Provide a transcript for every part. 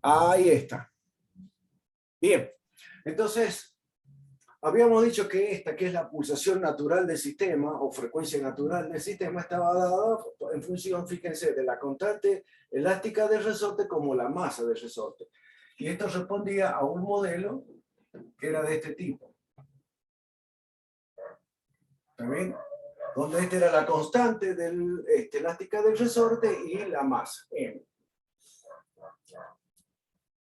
Ahí está. Bien, entonces, habíamos dicho que esta, que es la pulsación natural del sistema, o frecuencia natural del sistema, estaba dada en función, fíjense, de la constante elástica del resorte como la masa del resorte. Y esto respondía a un modelo que era de este tipo. ¿Está bien? Donde esta era la constante elástica del resorte y la masa, M.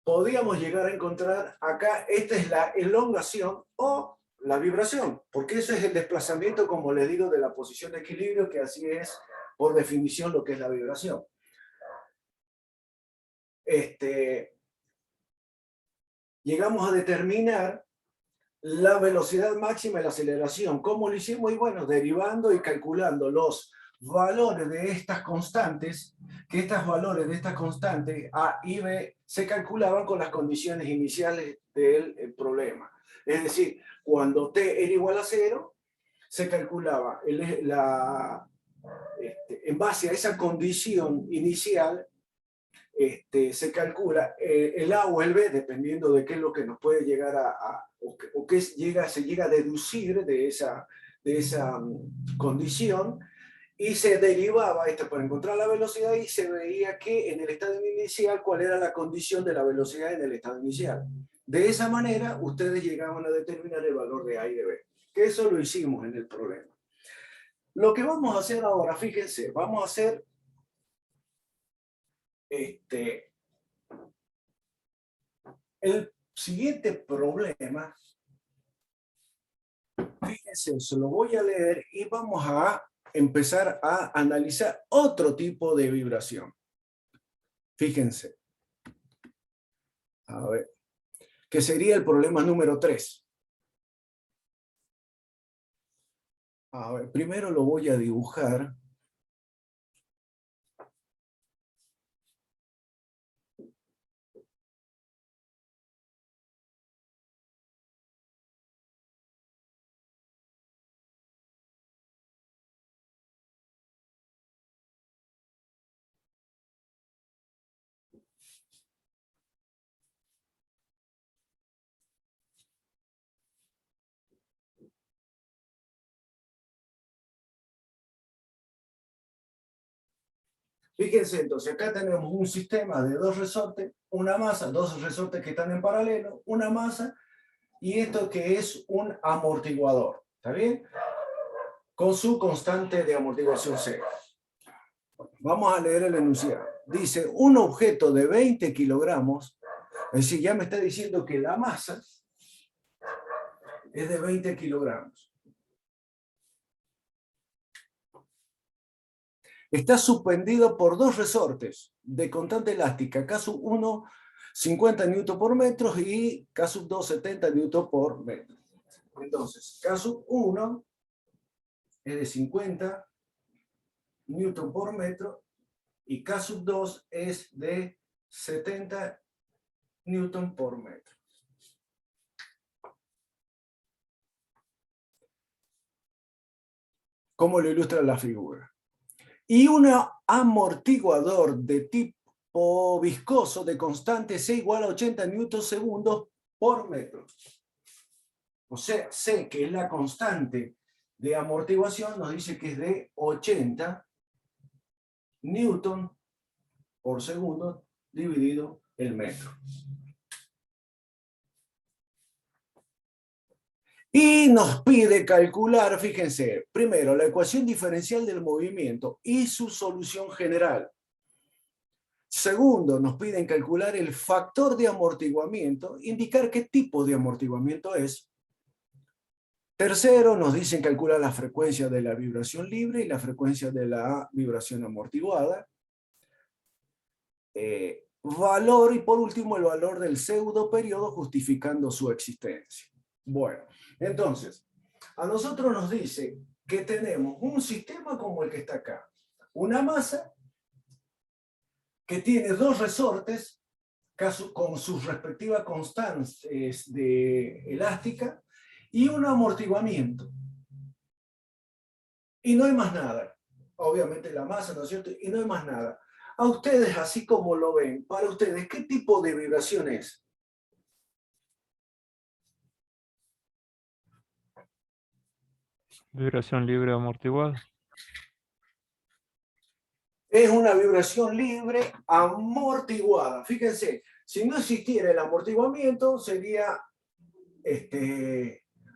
Podíamos llegar a encontrar acá, esta es la elongación o la vibración, porque ese es el desplazamiento, como les digo, de la posición de equilibrio, que así es por definición lo que es la vibración. Llegamos a determinar la velocidad máxima y la aceleración. ¿Cómo lo hicimos? Y bueno, derivando y calculando los valores de estas constantes, que estos valores de estas constantes A y B se calculaban con las condiciones iniciales del problema. Es decir, cuando t era igual a 0, se calculaba en base a esa condición inicial, se calcula el A o el B, dependiendo de qué es lo que nos puede llegar o qué se llega a deducir de esa condición, y se derivaba para encontrar la velocidad, y se veía que en el estado inicial cuál era la condición de la velocidad en el estado inicial. De esa manera ustedes llegaban a determinar el valor de A y de B, que eso lo hicimos en el problema. Lo que vamos a hacer ahora, fíjense, vamos a hacer el siguiente problema. Fíjense, se lo voy a leer y vamos a empezar a analizar otro tipo de vibración. Fíjense. A ver. Que sería el problema número 3. A ver, primero lo voy a dibujar. Fíjense, entonces acá tenemos un sistema de dos resortes, una masa, dos resortes que están en paralelo, una masa, y esto que es un amortiguador, ¿está bien? Con su constante de amortiguación cero. Vamos a leer el enunciado. Dice, un objeto de 20 kilogramos, es decir, ya me está diciendo que la masa es de 20 kilogramos. Está suspendido por dos resortes de constante elástica, caso 1, 50 Newton por metro, y caso 2, 70 Newton por metro. Entonces, caso 1 es de 50 Newton por metro, y caso 2 es de 70 Newton por metro. ¿Cómo lo ilustra la figura? Y un amortiguador de tipo viscoso de constante C igual a 80 newton segundos por metro. O sea, C, que es la constante de amortiguación, nos dice que es de 80 newton por segundo dividido el metro. Y nos pide calcular, fíjense, primero la ecuación diferencial del movimiento y su solución general. Segundo, nos piden calcular el factor de amortiguamiento, indicar qué tipo de amortiguamiento es. Tercero, nos dicen calcular la frecuencia de la vibración libre y la frecuencia de la vibración amortiguada. Valor, y por último, el valor del pseudo periodo justificando su existencia. Bueno, entonces, a nosotros nos dice que tenemos un sistema como el que está acá. Una masa que tiene dos resortes con sus respectivas constantes de elástica y un amortiguamiento. Y no hay más nada. Obviamente la masa, ¿no es cierto? Y no hay más nada. A ustedes, así como lo ven, para ustedes, ¿qué tipo de vibración es? Vibración libre amortiguada. Es una vibración libre amortiguada. Fíjense, si no existiera el amortiguamiento, sería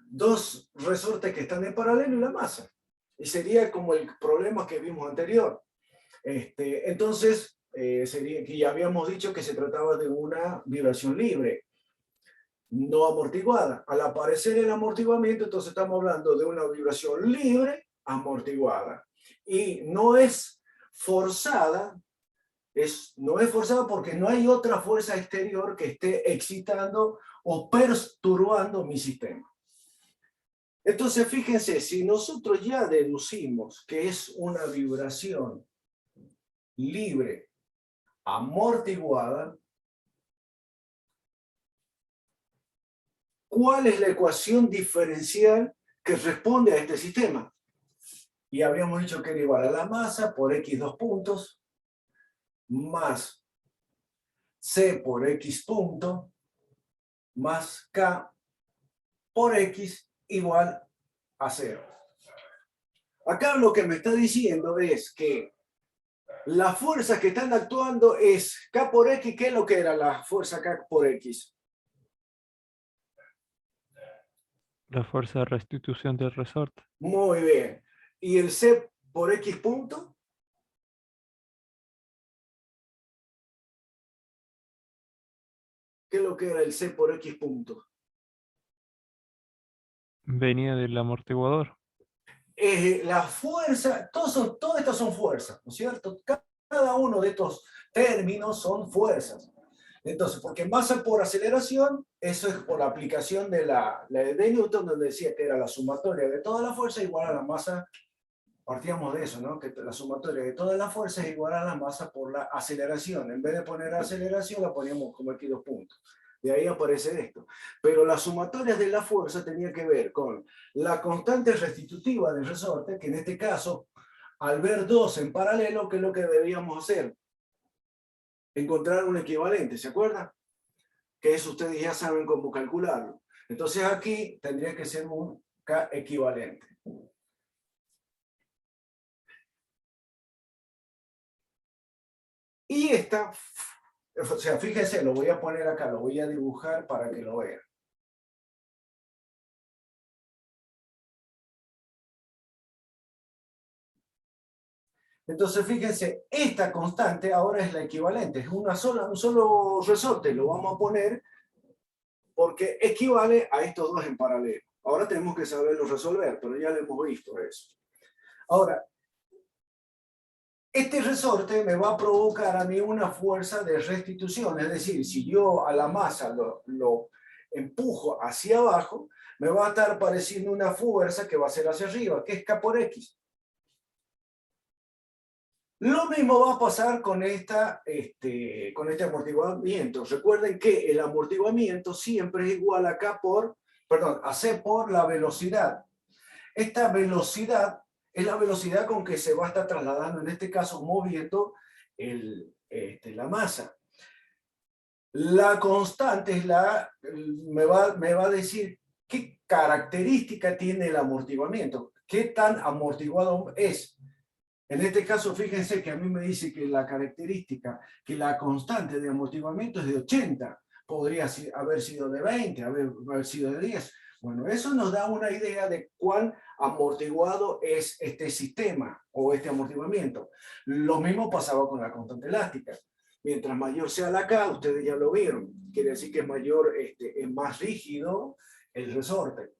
dos resortes que están en paralelo y la masa. Y sería como el problema que vimos anterior. Entonces, sería que ya habíamos dicho que se trataba de una vibración libre, no amortiguada. Al aparecer el amortiguamiento, entonces estamos hablando de una vibración libre amortiguada. Y no es forzada, no es forzada porque no hay otra fuerza exterior que esté excitando o perturbando mi sistema. Entonces, fíjense, si nosotros ya deducimos que es una vibración libre, amortiguada, ¿cuál es la ecuación diferencial que responde a este sistema? Y habíamos dicho que era igual a la masa por x dos puntos más c por x punto más k por x igual a 0. Acá lo que me está diciendo es que las fuerzas que están actuando es K por X. ¿Qué es lo que era la fuerza K por X? La fuerza de restitución del resorte. Muy bien. ¿Y el C por X punto? ¿Qué es lo que era el C por X punto? Venía del amortiguador. La fuerza, todas estas son fuerzas, ¿no es cierto? Cada uno de estos términos son fuerzas. Entonces, porque masa por aceleración, eso es por la aplicación de la de Newton, donde decía que era la sumatoria de toda la fuerza igual a la masa. Partíamos de eso, ¿no? Que la sumatoria de toda la fuerza es igual a la masa por la aceleración. En vez de poner aceleración, la poníamos como aquí dos puntos. De ahí aparece esto. Pero las sumatorias de la fuerza tenían que ver con la constante restitutiva del resorte, que en este caso, al ver dos en paralelo, ¿qué es lo que debíamos hacer? Encontrar un equivalente, ¿se acuerdan? Que eso ustedes ya saben cómo calcularlo. Entonces aquí tendría que ser un K equivalente. Y esta, o sea, fíjense, lo voy a poner acá, lo voy a dibujar para que lo vean. Entonces, fíjense, esta constante ahora es la equivalente, es un solo resorte, lo vamos a poner porque equivale a estos dos en paralelo. Ahora tenemos que saberlo resolver, pero ya lo hemos visto eso. Ahora, este resorte me va a provocar a mí una fuerza de restitución, es decir, si yo a la masa lo empujo hacia abajo, me va a estar pareciendo una fuerza que va a ser hacia arriba, que es K por X. Lo mismo va a pasar con este amortiguamiento. Recuerden que el amortiguamiento siempre es igual a a C por la velocidad. Esta velocidad es la velocidad con que se va a estar trasladando, en este caso, moviendo la masa. La constante es me va a decir qué característica tiene el amortiguamiento, qué tan amortiguado es. En este caso, fíjense que a mí me dice que la característica, que la constante de amortiguamiento es de 80, podría haber sido de 20, haber sido de 10. Bueno, eso nos da una idea de cuán amortiguado es este sistema o este amortiguamiento. Lo mismo pasaba con la constante elástica. Mientras mayor sea la K, ustedes ya lo vieron, quiere decir que es mayor, es más rígido el resorte.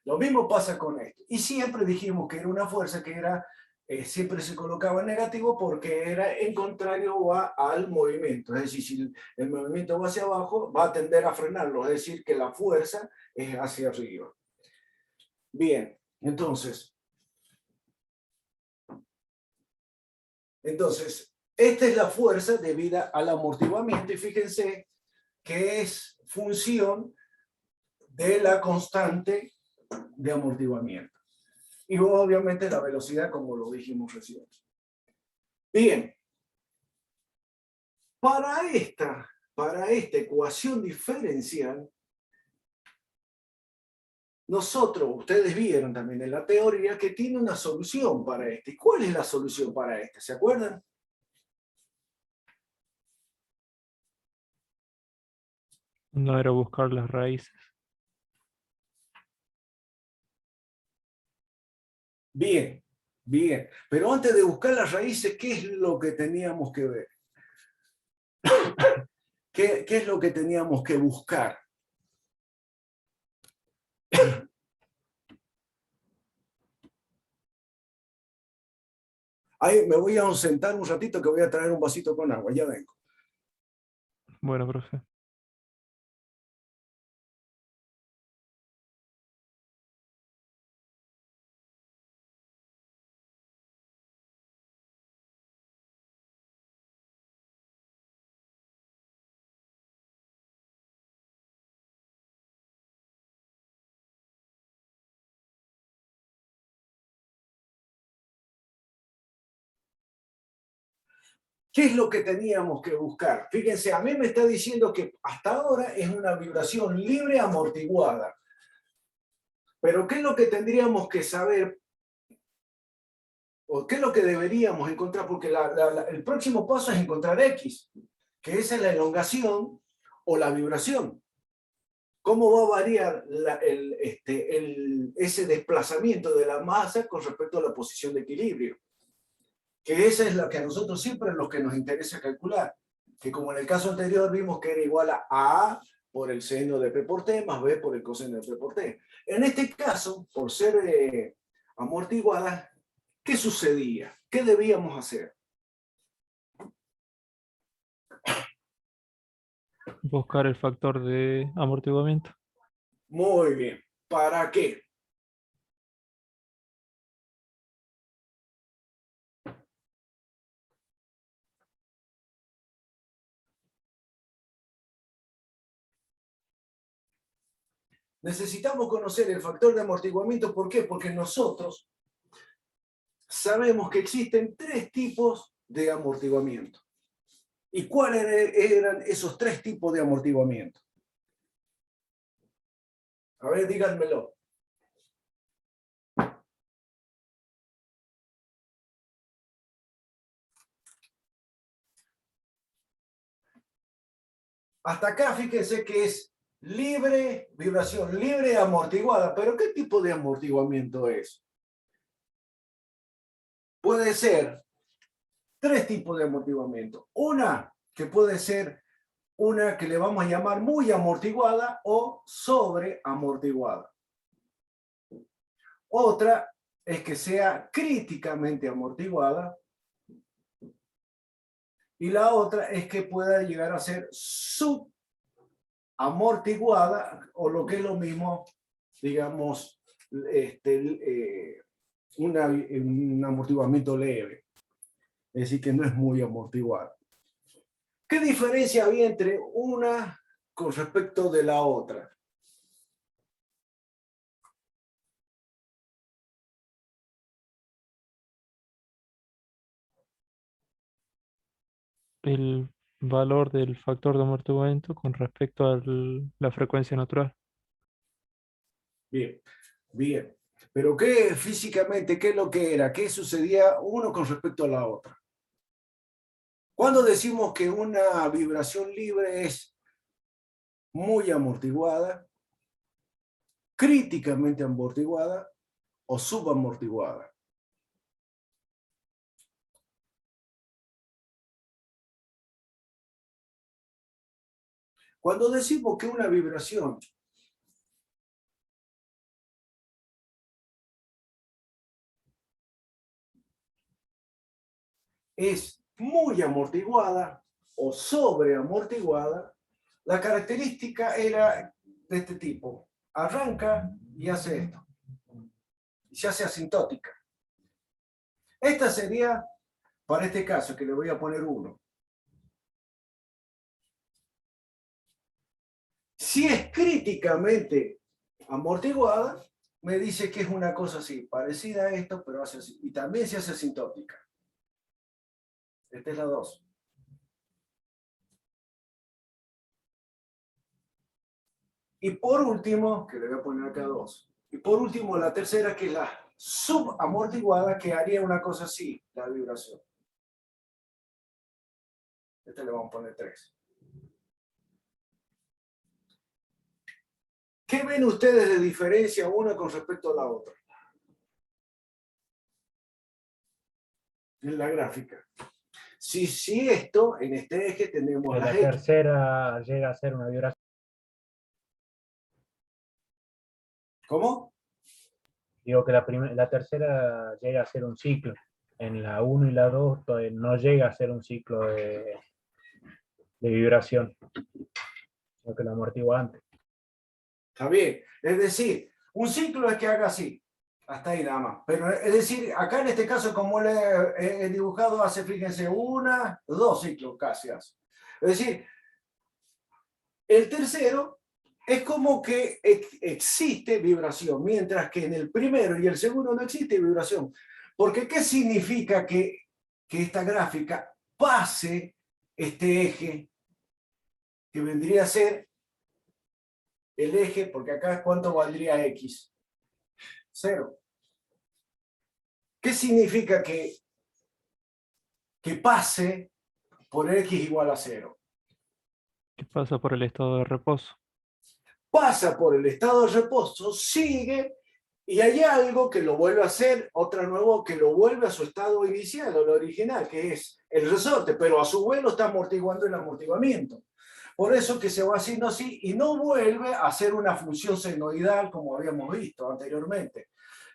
Lo mismo pasa con esto. Y siempre dijimos que era una fuerza que era siempre se colocaba en negativo porque era en contrario al movimiento. Es decir, si el movimiento va hacia abajo, va a tender a frenarlo. Es decir, que la fuerza es hacia arriba. Bien, entonces, esta es la fuerza debida al amortiguamiento. Y fíjense que es función de la constante de amortiguamiento. Y obviamente la velocidad, como lo dijimos recién. Bien, Para esta ecuación diferencial, ustedes vieron también en la teoría que tiene una solución para este. ¿Y cuál es la solución para este? ¿Se acuerdan? No era buscar las raíces. Bien, bien. Pero antes de buscar las raíces, ¿qué es lo que teníamos que ver? ¿Qué es lo que teníamos que buscar? Ahí me voy a ausentar un ratito que voy a traer un vasito con agua, ya vengo. Bueno, profe. ¿Qué es lo que teníamos que buscar? Fíjense, a mí me está diciendo que hasta ahora es una vibración libre amortiguada. Pero ¿qué es lo que tendríamos que saber? ¿O qué es lo que deberíamos encontrar? Porque el próximo paso es encontrar X, que esa es la elongación o la vibración. ¿Cómo va a variar ese desplazamiento de la masa con respecto a la posición de equilibrio? Que esa es la que a nosotros siempre es lo que nos interesa calcular. Que como en el caso anterior vimos que era igual a A por el seno de P por T más B por el coseno de P por T. En este caso, por ser amortiguada, ¿qué sucedía? ¿Qué debíamos hacer? Buscar el factor de amortiguamiento. Muy bien. ¿Para qué? Necesitamos conocer el factor de amortiguamiento. ¿Por qué? Porque nosotros sabemos que existen tres tipos de amortiguamiento. ¿Y cuáles eran esos tres tipos de amortiguamiento? A ver, díganmelo. Hasta acá fíjense que es libre, vibración libre amortiguada. ¿Pero qué tipo de amortiguamiento es? Puede ser tres tipos de amortiguamiento. Una que puede ser una que le vamos a llamar muy amortiguada o sobreamortiguada. Otra es que sea críticamente amortiguada. Y la otra es que pueda llegar a ser subamortiguada o lo que es lo mismo, digamos, un amortiguamiento leve. Es decir, que no es muy amortiguada. ¿Qué diferencia había entre una con respecto de la otra? El valor del factor de amortiguamiento con respecto a la frecuencia natural. Bien, bien. Pero ¿qué físicamente, qué es lo que era? ¿Qué sucedía uno con respecto a la otra? Cuando decimos que una vibración libre es muy amortiguada, críticamente amortiguada o subamortiguada. Cuando decimos que una vibración es muy amortiguada o sobreamortiguada, la característica era de este tipo. Arranca y hace esto. Y se hace asintótica. Esta sería, para este caso, que le voy a poner 1. Si es críticamente amortiguada, me dice que es una cosa así, parecida a esto, pero hace así. Y también se hace asintótica. Esta es la 2. Y por último, que le voy a poner acá 2. Y por último, la tercera, que es la subamortiguada, que haría una cosa así, la vibración. Este le vamos a poner 3. ¿Qué ven ustedes de diferencia una con respecto a la otra? En la gráfica. Si esto, en este eje tenemos Que las la X. tercera llega a ser una vibración. ¿Cómo? Digo que la tercera llega a ser un ciclo. En la 1 y la 2 no llega a ser un ciclo de vibración, sino que lo amortigua antes. Está bien. Es decir, un ciclo es que haga así. Hasta ahí nada más. Pero es decir, acá en este caso, como le he dibujado, hace, fíjense, 1, 2 ciclos casi hace. Es decir, el tercero es como que existe vibración, mientras que en el primero y el segundo no existe vibración. Porque ¿qué significa que esta gráfica pase este eje, que vendría a ser el eje, porque acá ¿cuánto valdría X? 0. ¿Qué significa que pase por X igual a 0? ¿Qué pasa por el estado de reposo? Pasa por el estado de reposo, sigue, y hay algo que lo vuelve a hacer, otra nuevo que lo vuelve a su estado inicial, o lo original, que es el resorte, pero a su vez lo está amortiguando el amortiguamiento. Por eso que se va haciendo así y no vuelve a hacer una función senoidal como habíamos visto anteriormente.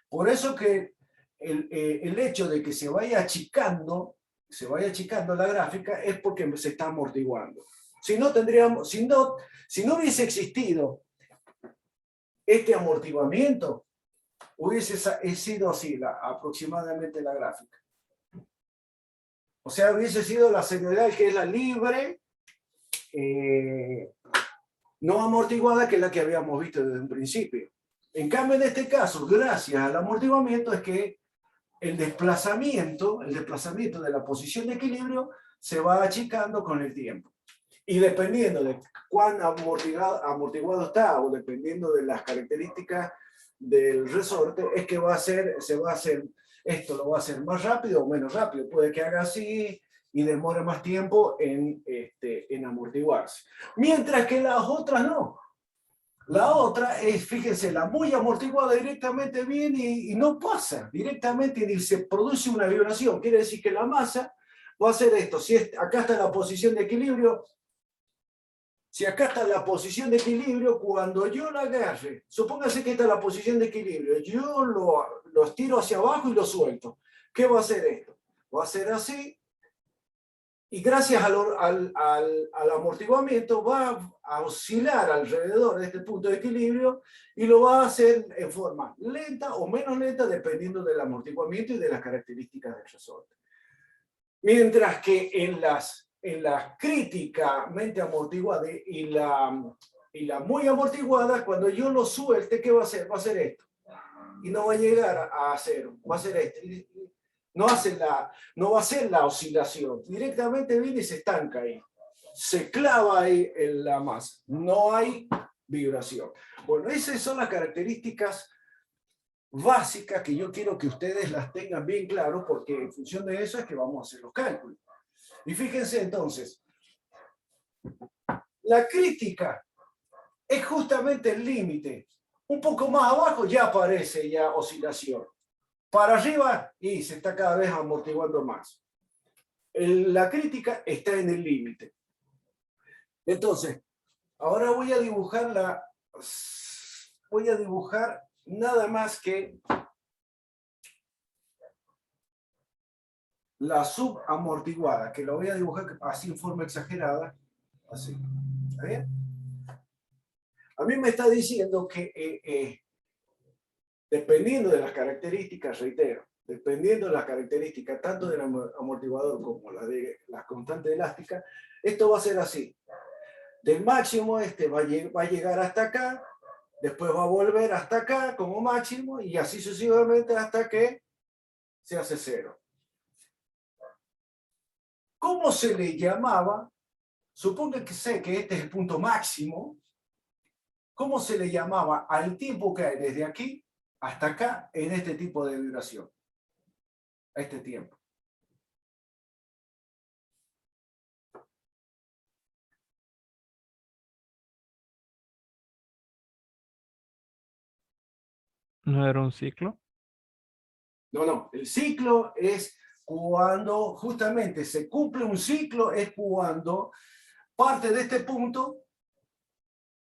Por eso que el hecho de que se vaya achicando la gráfica es porque se está amortiguando. Si no tendríamos, si no hubiese existido este amortiguamiento, hubiese sido así aproximadamente la gráfica. O sea, hubiese sido la senoidal, que es la libre, no amortiguada, que es la que habíamos visto desde un principio. En cambio, en este caso, gracias al amortiguamiento, es que el desplazamiento de la posición de equilibrio se va achicando con el tiempo. Y dependiendo de cuán amortiguado está, o dependiendo de las características del resorte, es que esto lo va a hacer más rápido o menos rápido. Puede que haga así y demore más tiempo en amortiguarse. Mientras que las otras no. La otra es, fíjense, la muy amortiguada directamente viene y no pasa directamente ni se produce una vibración. Quiere decir que la masa va a hacer esto. Si acá está la posición de equilibrio, cuando yo la agarre, supóngase que esta es la posición de equilibrio, yo lo estiro hacia abajo y lo suelto. ¿Qué va a hacer esto? Va a hacer así, y gracias al amortiguamiento va a oscilar alrededor de este punto de equilibrio y lo va a hacer en forma lenta o menos lenta dependiendo del amortiguamiento y de las características del resorte. Mientras que en las críticamente amortiguadas y la muy amortiguada, cuando yo lo suelte, ¿qué va a hacer? Va a hacer esto. Y no va a llegar a cero, va a hacer esto. No va a hacer la oscilación, directamente viene y se estanca ahí. Se clava ahí en la masa, no hay vibración. Bueno, esas son las características básicas que yo quiero que ustedes las tengan bien claro, porque en función de eso es que vamos a hacer los cálculos. Y fíjense entonces, la crítica es justamente el límite. Un poco más abajo ya aparece ya oscilación. Para arriba y se está cada vez amortiguando más. La crítica está en el límite. Entonces, ahora voy a dibujar nada más que la subamortiguada, que lo voy a dibujar así en forma exagerada, así. ¿Está bien? A mí me está diciendo que dependiendo de las características, reitero, dependiendo de las características tanto del amortiguador como la constante elástica, esto va a ser así. Del máximo va a llegar hasta acá, después va a volver hasta acá como máximo y así sucesivamente hasta que se hace cero. ¿Cómo se le llamaba? Supongo que sé que este es el punto máximo ¿Cómo se le llamaba al tiempo que hay desde aquí hasta acá en este tipo de vibración? A este tiempo. ¿No era un ciclo? No, el ciclo es cuando justamente se cumple un ciclo, es cuando parte de este punto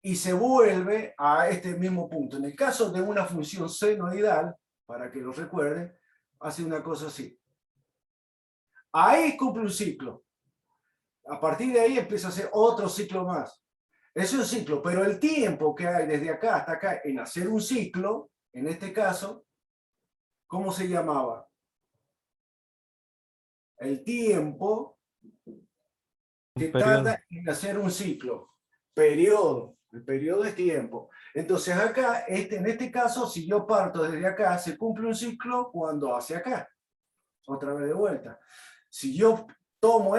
y se vuelve a este mismo punto. En el caso de una función senoidal, para que lo recuerden, hace una cosa así. Ahí cumple un ciclo. A partir de ahí empieza a hacer otro ciclo más. Es un ciclo, pero el tiempo que hay desde acá hasta acá en hacer un ciclo, en este caso, ¿cómo se llamaba? El tiempo que Un periodo. tarda en hacer un ciclo. Periodo. El periodo es tiempo. Entonces acá, en este caso, si yo parto desde acá, se cumple un ciclo cuando hace acá. Otra vez de vuelta. Si yo tomo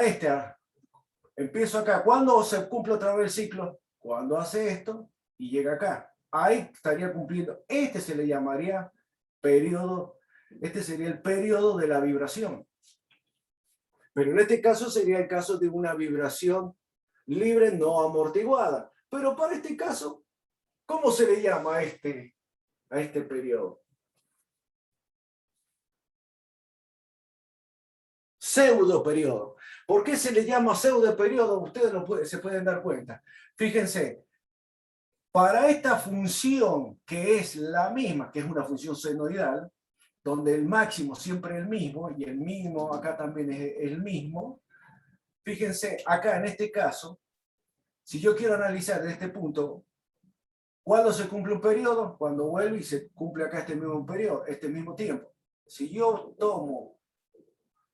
empiezo acá, ¿cuándo se cumple otra vez el ciclo? Cuando hace esto y llega acá. Ahí estaría cumpliendo. Este se le llamaría periodo. Este sería el periodo de la vibración. Pero en este caso sería el caso de una vibración libre no amortiguada. Pero para este caso, ¿cómo se le llama a este periodo? Pseudo periodo. ¿Por qué se le llama pseudo periodo? Ustedes se pueden dar cuenta. Fíjense, para esta función que es la misma, que es una función senoidal, donde el máximo siempre es el mismo, y el mínimo acá también es el mismo, fíjense, acá en este caso, si yo quiero analizar desde este punto, ¿cuándo se cumple un periodo? Cuando vuelve y se cumple acá este mismo periodo, este mismo tiempo. Si yo tomo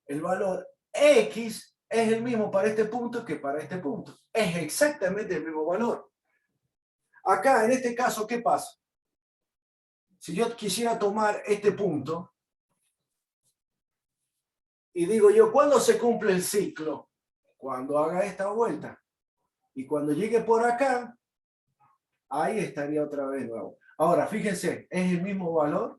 el valor X, es el mismo para este punto que para este punto. Es exactamente el mismo valor. Acá, en este caso, ¿qué pasa? Si yo quisiera tomar este punto y digo yo, ¿cuándo se cumple el ciclo? Cuando haga esta vuelta. Y cuando llegue por acá, ahí estaría otra vez nuevo. Ahora, fíjense, ¿es el mismo valor?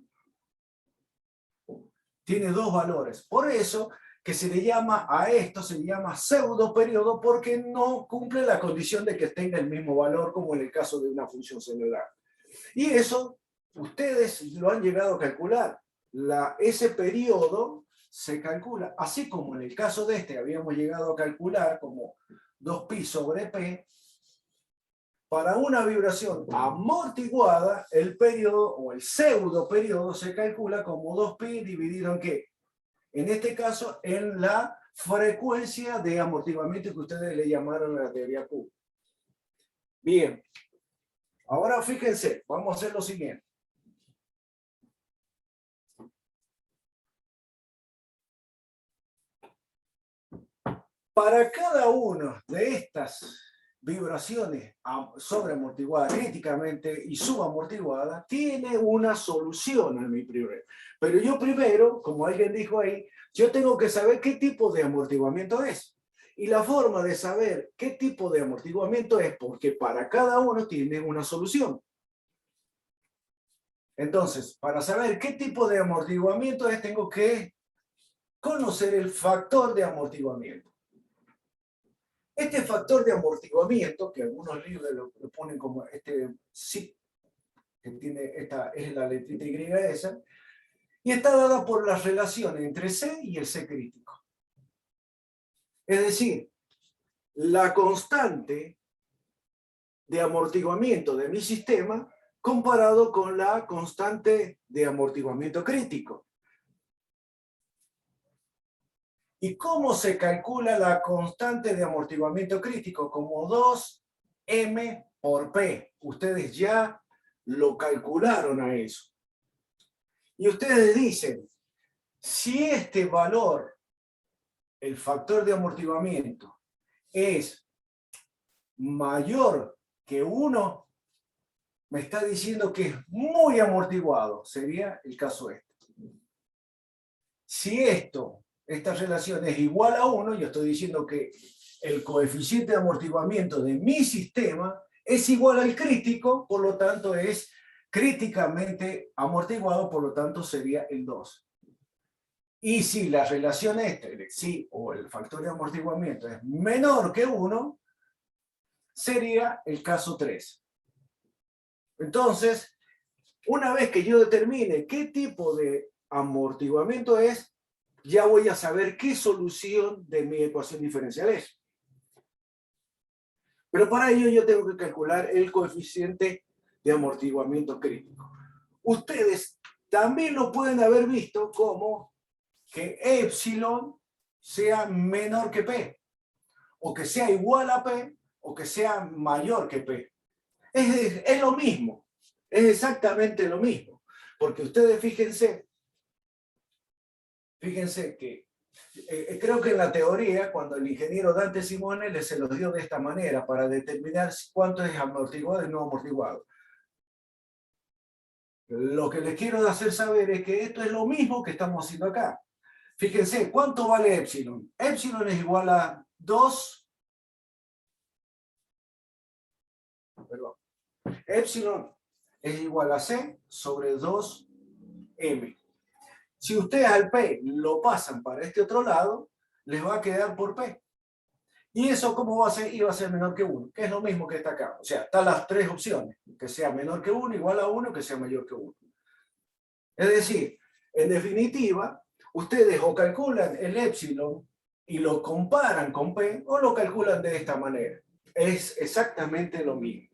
Tiene dos valores. Por eso que se le llama a esto, se le llama pseudo periodo, porque no cumple la condición de que tenga el mismo valor como en el caso de una función senoidal. Y eso ustedes lo han llegado a calcular. Ese periodo se calcula, así como en el caso de este habíamos llegado a calcular como 2pi sobre p. Para una vibración amortiguada, el periodo o el pseudo periodo se calcula como 2pi dividido en ¿qué? En este caso, en la frecuencia de amortiguamiento que ustedes le llamaron la teoría Q. Bien. Ahora fíjense, vamos a hacer lo siguiente. Para cada una de estas vibraciones sobreamortiguadas críticamente y subamortiguadas, tiene una solución a mi primero. Pero yo primero, como alguien dijo ahí, yo tengo que saber qué tipo de amortiguamiento es. Y la forma de saber qué tipo de amortiguamiento es porque para cada uno tiene una solución. Entonces, para saber qué tipo de amortiguamiento es, tengo que conocer el factor de amortiguamiento. Este factor de amortiguamiento, que algunos libros lo ponen como sí, que tiene es la letrita Y esa, y está dada por la relación entre C y el C crítico. Es decir, la constante de amortiguamiento de mi sistema comparado con la constante de amortiguamiento crítico. ¿Y cómo se calcula la constante de amortiguamiento crítico? Como 2m por p. Ustedes ya lo calcularon a eso. Y ustedes dicen, si este valor, el factor de amortiguamiento, es mayor que 1, me está diciendo que es muy amortiguado. Sería el caso este. Si esta relación es igual a 1, yo estoy diciendo que el coeficiente de amortiguamiento de mi sistema es igual al crítico, por lo tanto es críticamente amortiguado, por lo tanto sería el 2. Y si la relación esta, el xi o el factor de amortiguamiento es menor que 1, sería el caso 3. Entonces, una vez que yo determine qué tipo de amortiguamiento es, ya voy a saber qué solución de mi ecuación diferencial es. Pero para ello yo tengo que calcular el coeficiente de amortiguamiento crítico. Ustedes también lo pueden haber visto como que epsilon sea menor que P, o que sea igual a P, o que sea mayor que P. Es lo mismo, es exactamente lo mismo. Porque ustedes fíjense que creo que en la teoría, cuando el ingeniero Dante Simone se los dio de esta manera para determinar cuánto es amortiguado y no amortiguado. Lo que les quiero hacer saber es que esto es lo mismo que estamos haciendo acá. Fíjense, ¿cuánto vale epsilon? Epsilon es igual a 2. Perdón. Epsilon es igual a C sobre 2M. Si ustedes al P lo pasan para este otro lado, les va a quedar por P. ¿Y eso cómo va a ser? Iba a ser menor que 1, que es lo mismo que está acá. O sea, están las tres opciones, que sea menor que 1, igual a 1, que sea mayor que 1. Es decir, en definitiva, ustedes o calculan el epsilon y lo comparan con P, o lo calculan de esta manera. Es exactamente lo mismo.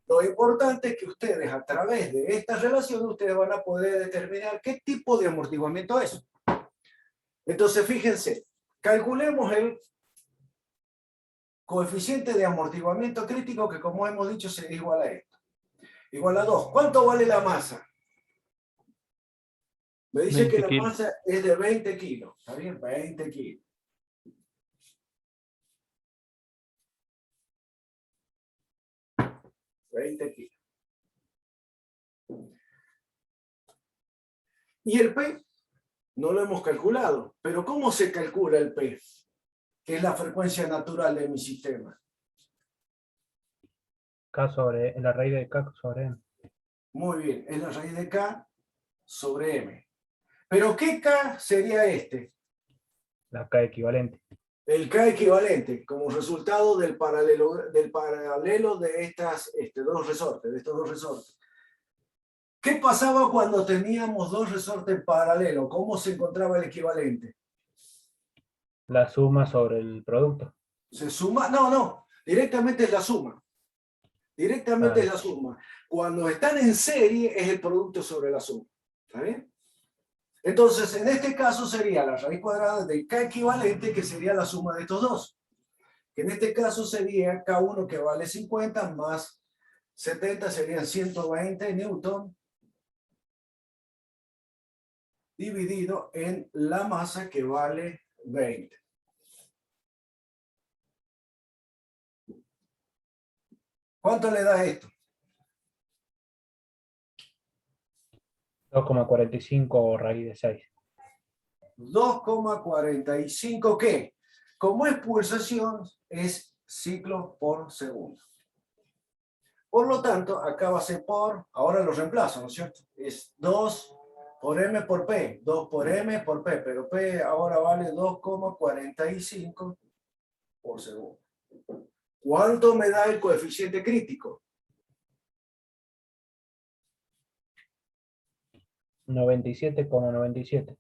Lo importante es que ustedes, a través de esta relación, ustedes van a poder determinar qué tipo de amortiguamiento es. Entonces, fíjense, calculemos el coeficiente de amortiguamiento crítico, que como hemos dicho, sería igual a esto. Igual a 2. ¿Cuánto vale la masa? Me dice que la masa es de 20 kilos. ¿Está bien? 20 kilos. Y el P no lo hemos calculado. Pero ¿cómo se calcula el P? Que es la frecuencia natural de mi sistema. K sobre, en la raíz de K sobre M. Muy bien, es la raíz de K sobre M. ¿Pero qué K sería este? La K equivalente. El K equivalente, como resultado del paralelo de estos dos resortes. ¿Qué pasaba cuando teníamos dos resortes paralelos? ¿Cómo se encontraba el equivalente? La suma sobre el producto. Se suma, no, directamente es la suma. Directamente es la suma. Cuando están en serie es el producto sobre la suma. ¿Está bien? Entonces, en este caso sería la raíz cuadrada del K equivalente, que sería la suma de estos dos. Que en este caso sería K1, que vale 50, más 70 serían 120 newton, dividido en la masa, que vale 20. ¿Cuánto le da esto? 2,45 raíz de 6. 2,45, ¿qué? Como es pulsación, es ciclos por segundo. Por lo tanto, acá va a ser por, ahora lo reemplazo, ¿no es cierto? Es 2 por M por P, 2 por M por P, pero P ahora vale 2,45 por segundo. ¿Cuánto me da el coeficiente crítico? 97,97.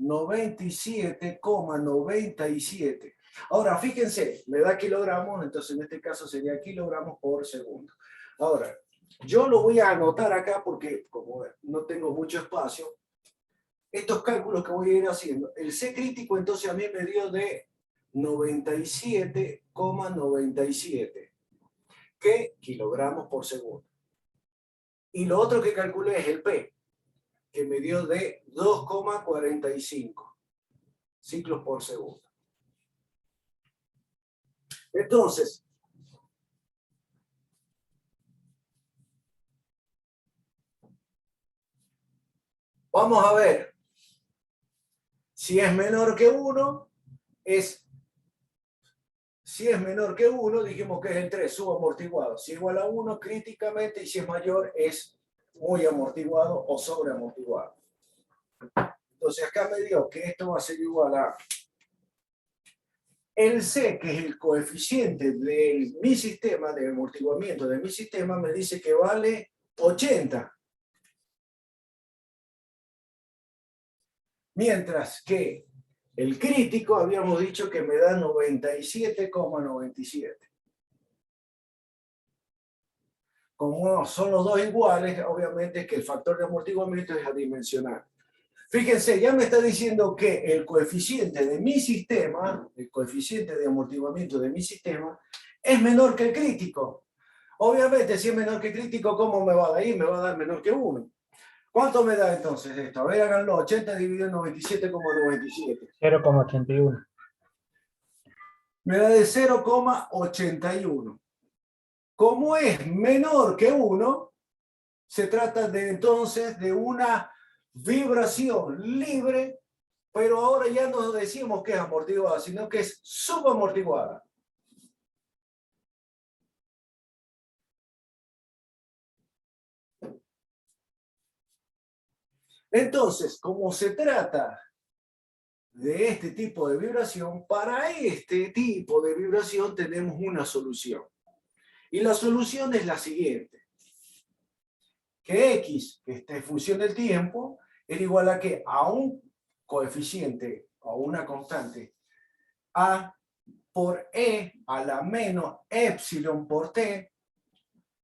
97,97. Ahora, fíjense, me da kilogramos, entonces en este caso sería kilogramos por segundo. Ahora, yo lo voy a anotar acá porque como no tengo mucho espacio, estos cálculos que voy a ir haciendo, el C crítico entonces a mí me dio de 97,97, que kilogramos por segundo. Y lo otro que calculé es el P, que me dio de 2,45 ciclos por segundo. Entonces, vamos a ver. Si es menor que 1, es Si es menor que 1, dijimos que es el 3 subamortiguado. Si es igual a 1, críticamente, y si es mayor, es muy amortiguado o sobreamortiguado. Entonces acá me dio que esto va a ser igual a el C, que es el coeficiente de mi sistema, de amortiguamiento de mi sistema, me dice que vale 80. Mientras que el crítico habíamos dicho que me da 97,97. Como son los dos iguales, obviamente que el factor de amortiguamiento es adimensional. Fíjense, ya me está diciendo que el coeficiente de mi sistema, el coeficiente de amortiguamiento de mi sistema, es menor que el crítico. Obviamente, si es menor que el crítico, ¿cómo me va a dar ahí? Me va a dar menor que 1. ¿Cuánto me da entonces esto? A ver, háganlo, 80 dividido en 97,97. 0,81. Me da de 0,81. Como es menor que 1, se trata de entonces de una vibración libre, pero ahora ya no decimos que es amortiguada, sino que es subamortiguada. Entonces, como se trata de este tipo de vibración, para este tipo de vibración tenemos una solución. Y la solución es la siguiente. Que X, que esta es función del tiempo, es igual a que a un coeficiente o una constante A por E a la menos epsilon por T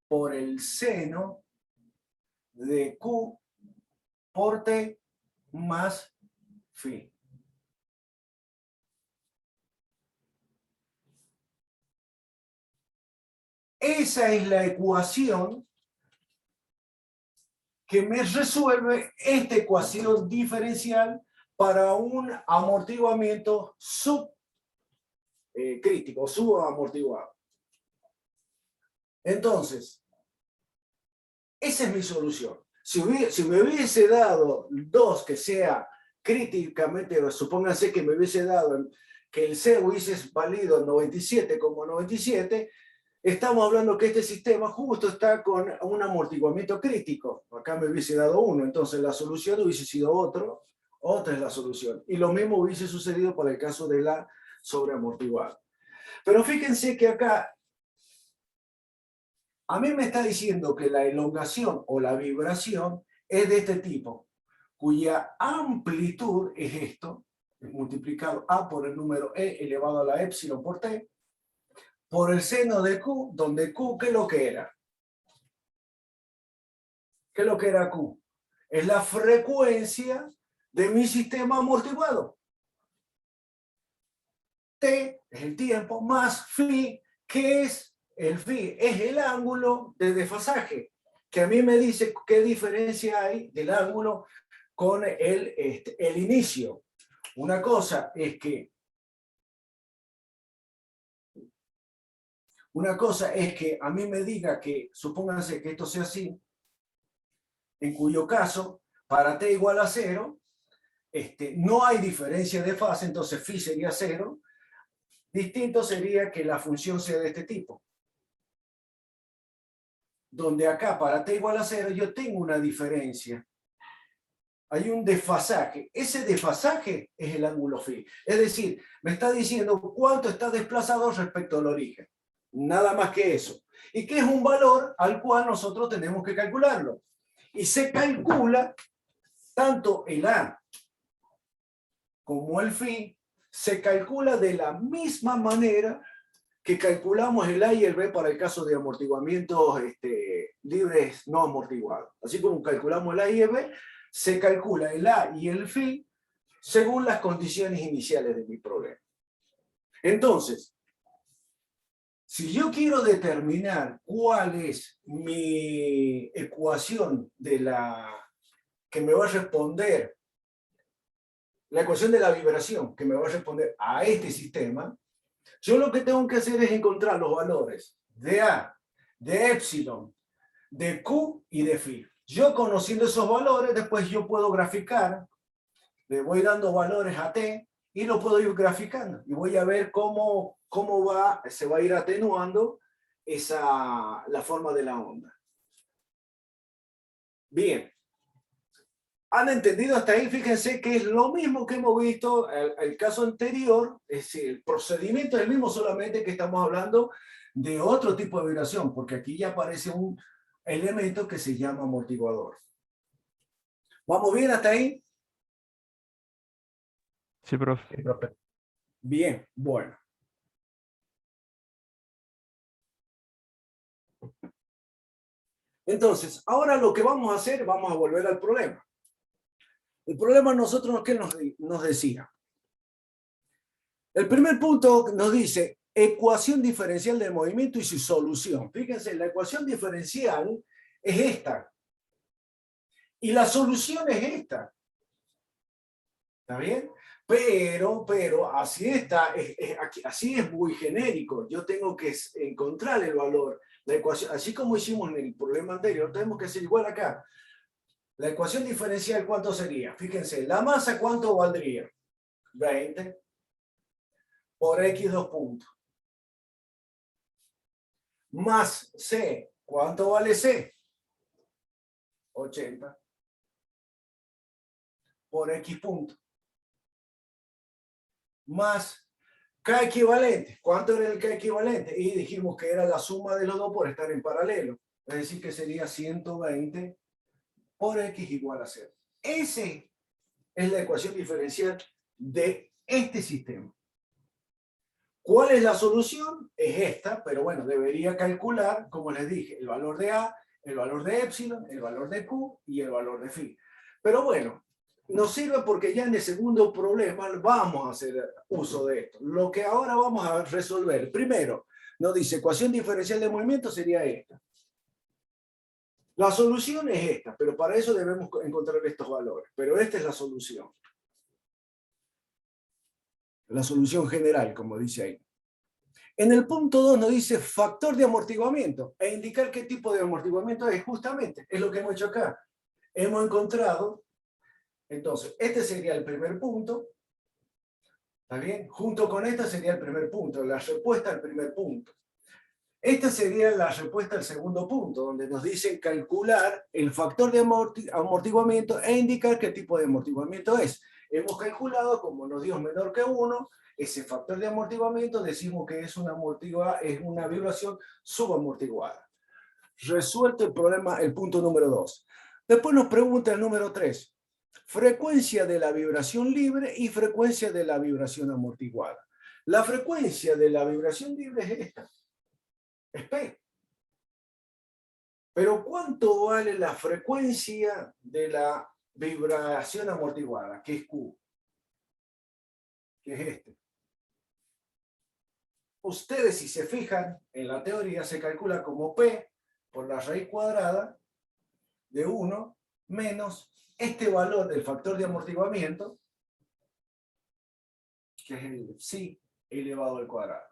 por el seno de Q por T más phi. Esa es la ecuación que me resuelve esta ecuación diferencial para un amortiguamiento crítico, subamortiguado. Entonces, esa es mi solución. Si me hubiese dado 2 que sea críticamente, supónganse que me hubiese dado que el C hubiese valido 97,97, estamos hablando que este sistema justo está con un amortiguamiento crítico. Acá me hubiese dado 1, entonces la solución hubiese sido otra es la solución. Y lo mismo hubiese sucedido para el caso de la sobreamortiguada. Pero fíjense que acá a mí me está diciendo que la elongación o la vibración es de este tipo, cuya amplitud es esto, multiplicado A por el número E elevado a la epsilon por T, por el seno de Q, donde Q, ¿qué es lo que era? ¿Qué es lo que era Q? Es la frecuencia de mi sistema amortiguado. T es el tiempo, más phi, que es el phi, es el ángulo de desfasaje, que a mí me dice qué diferencia hay del ángulo con el inicio. Una cosa es que a mí me diga que, supónganse que esto sea así, en cuyo caso, para t igual a 0, no hay diferencia de fase, entonces phi sería 0. Distinto sería que la función sea de este tipo. Donde acá, para t igual a 0, yo tengo una diferencia. Hay un desfasaje. Ese desfasaje es el ángulo phi. Es decir, me está diciendo cuánto está desplazado respecto al origen. Nada más que eso. Y que es un valor al cual nosotros tenemos que calcularlo. Y se calcula tanto el A como el phi, se calcula de la misma manera que calculamos el A y el B para el caso de amortiguamientos libres no amortiguados. Así como calculamos el A y el B, se calcula el A y el phi según las condiciones iniciales de mi problema. Entonces, si yo quiero determinar cuál es mi ecuación que me va a responder, la ecuación de la vibración que me va a responder a este sistema, yo lo que tengo que hacer es encontrar los valores de A, de epsilon, de Q y de phi. Yo conociendo esos valores, después yo puedo graficar, le voy dando valores a T, y lo puedo ir graficando. Y voy a ver cómo se va a ir atenuando la forma de la onda. Bien. ¿Han entendido hasta ahí? Fíjense que es lo mismo que hemos visto el caso anterior, es decir, el procedimiento es el mismo, solamente que estamos hablando de otro tipo de vibración, porque aquí ya aparece un elemento que se llama amortiguador. ¿Vamos bien hasta ahí? Sí, profe. Sí, profe. Bien, bueno. Entonces, ahora lo que vamos a hacer, vamos a volver al problema. El problema nosotros, ¿qué nos decía? El primer punto nos dice ecuación diferencial del movimiento y su solución. Fíjense, la ecuación diferencial es esta. Y la solución es esta. ¿Está bien? Pero así está, así es muy genérico. Yo tengo que encontrar el valor. La ecuación, así como hicimos en el problema anterior, tenemos que hacer igual acá. La ecuación diferencial, ¿cuánto sería? Fíjense, la masa, ¿cuánto valdría? 20 por X 2 puntos. Más C, ¿cuánto vale C? 80 por X punto. Más K equivalente. ¿Cuánto era el K equivalente? Y dijimos que era la suma de los dos por estar en paralelo. Es decir, que sería 120 por X igual a 0. Esa es la ecuación diferencial de este sistema. ¿Cuál es la solución? Es esta, pero bueno, debería calcular, como les dije, el valor de A, el valor de epsilon, el valor de Q y el valor de phi. Pero bueno, nos sirve porque ya en el segundo problema vamos a hacer uso de esto. Lo que ahora vamos a resolver, primero, nos dice ecuación diferencial de movimiento sería esta. La solución es esta, pero para eso debemos encontrar estos valores. Pero esta es la solución. La solución general, como dice ahí. En el punto 2 nos dice factor de amortiguamiento e indicar qué tipo de amortiguamiento es. Justamente, es lo que hemos hecho acá. Hemos encontrado, entonces, este sería el primer punto. ¿Está bien? Junto con esta sería el primer punto, la respuesta al primer punto. Esta sería la respuesta al segundo punto, donde nos dicen calcular el factor de amortiguamiento e indicar qué tipo de amortiguamiento es. Hemos calculado, como nos dio menor que 1, ese factor de amortiguamiento decimos que es una vibración subamortiguada. Resuelto el problema, el punto número 2. Después nos pregunta el número 3. Frecuencia de la vibración libre y frecuencia de la vibración amortiguada. La frecuencia de la vibración libre es esta. Es P. Pero ¿cuánto vale la frecuencia de la vibración amortiguada? Que es Q. Que es este. Ustedes, si se fijan, en la teoría se calcula como P por la raíz cuadrada de 1 menos este valor del factor de amortiguamiento, que es el psi elevado al cuadrado.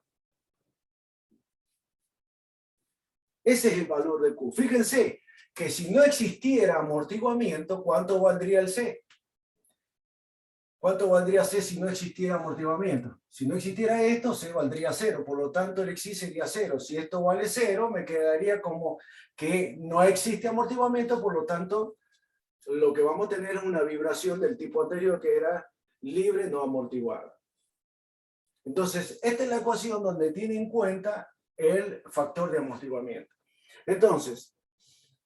Ese es el valor de Q. Fíjense que si no existiera amortiguamiento, ¿cuánto valdría el C? ¿Cuánto valdría C si no existiera amortiguamiento? Si no existiera esto, C valdría 0. Por lo tanto, el Xi sería 0. Si esto vale 0, me quedaría como que no existe amortiguamiento, por lo tanto, lo que vamos a tener es una vibración del tipo anterior, que era libre no amortiguada. Entonces, esta es la ecuación donde tiene en cuenta el factor de amortiguamiento. Entonces,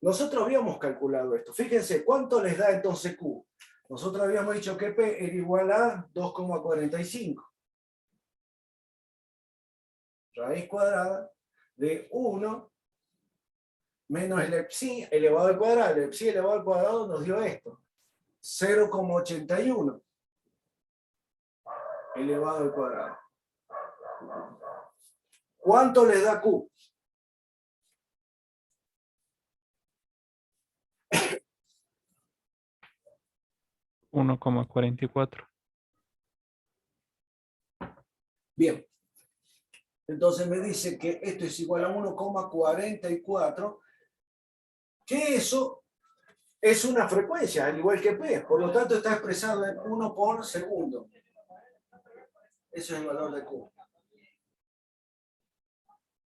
nosotros habíamos calculado esto. Fíjense, ¿cuánto les da entonces Q? Nosotros habíamos dicho que P era igual a 2,45. Raíz cuadrada de 1 menos el psi elevado al cuadrado. El psi elevado al cuadrado nos dio esto. 0,81 elevado al cuadrado. ¿Cuánto les da Q? $1,44. Bien. Entonces me dice que esto es igual a 1,44, que eso es una frecuencia, al igual que P. Por lo tanto, está expresado en 1 por segundo. Ese es el valor de Q.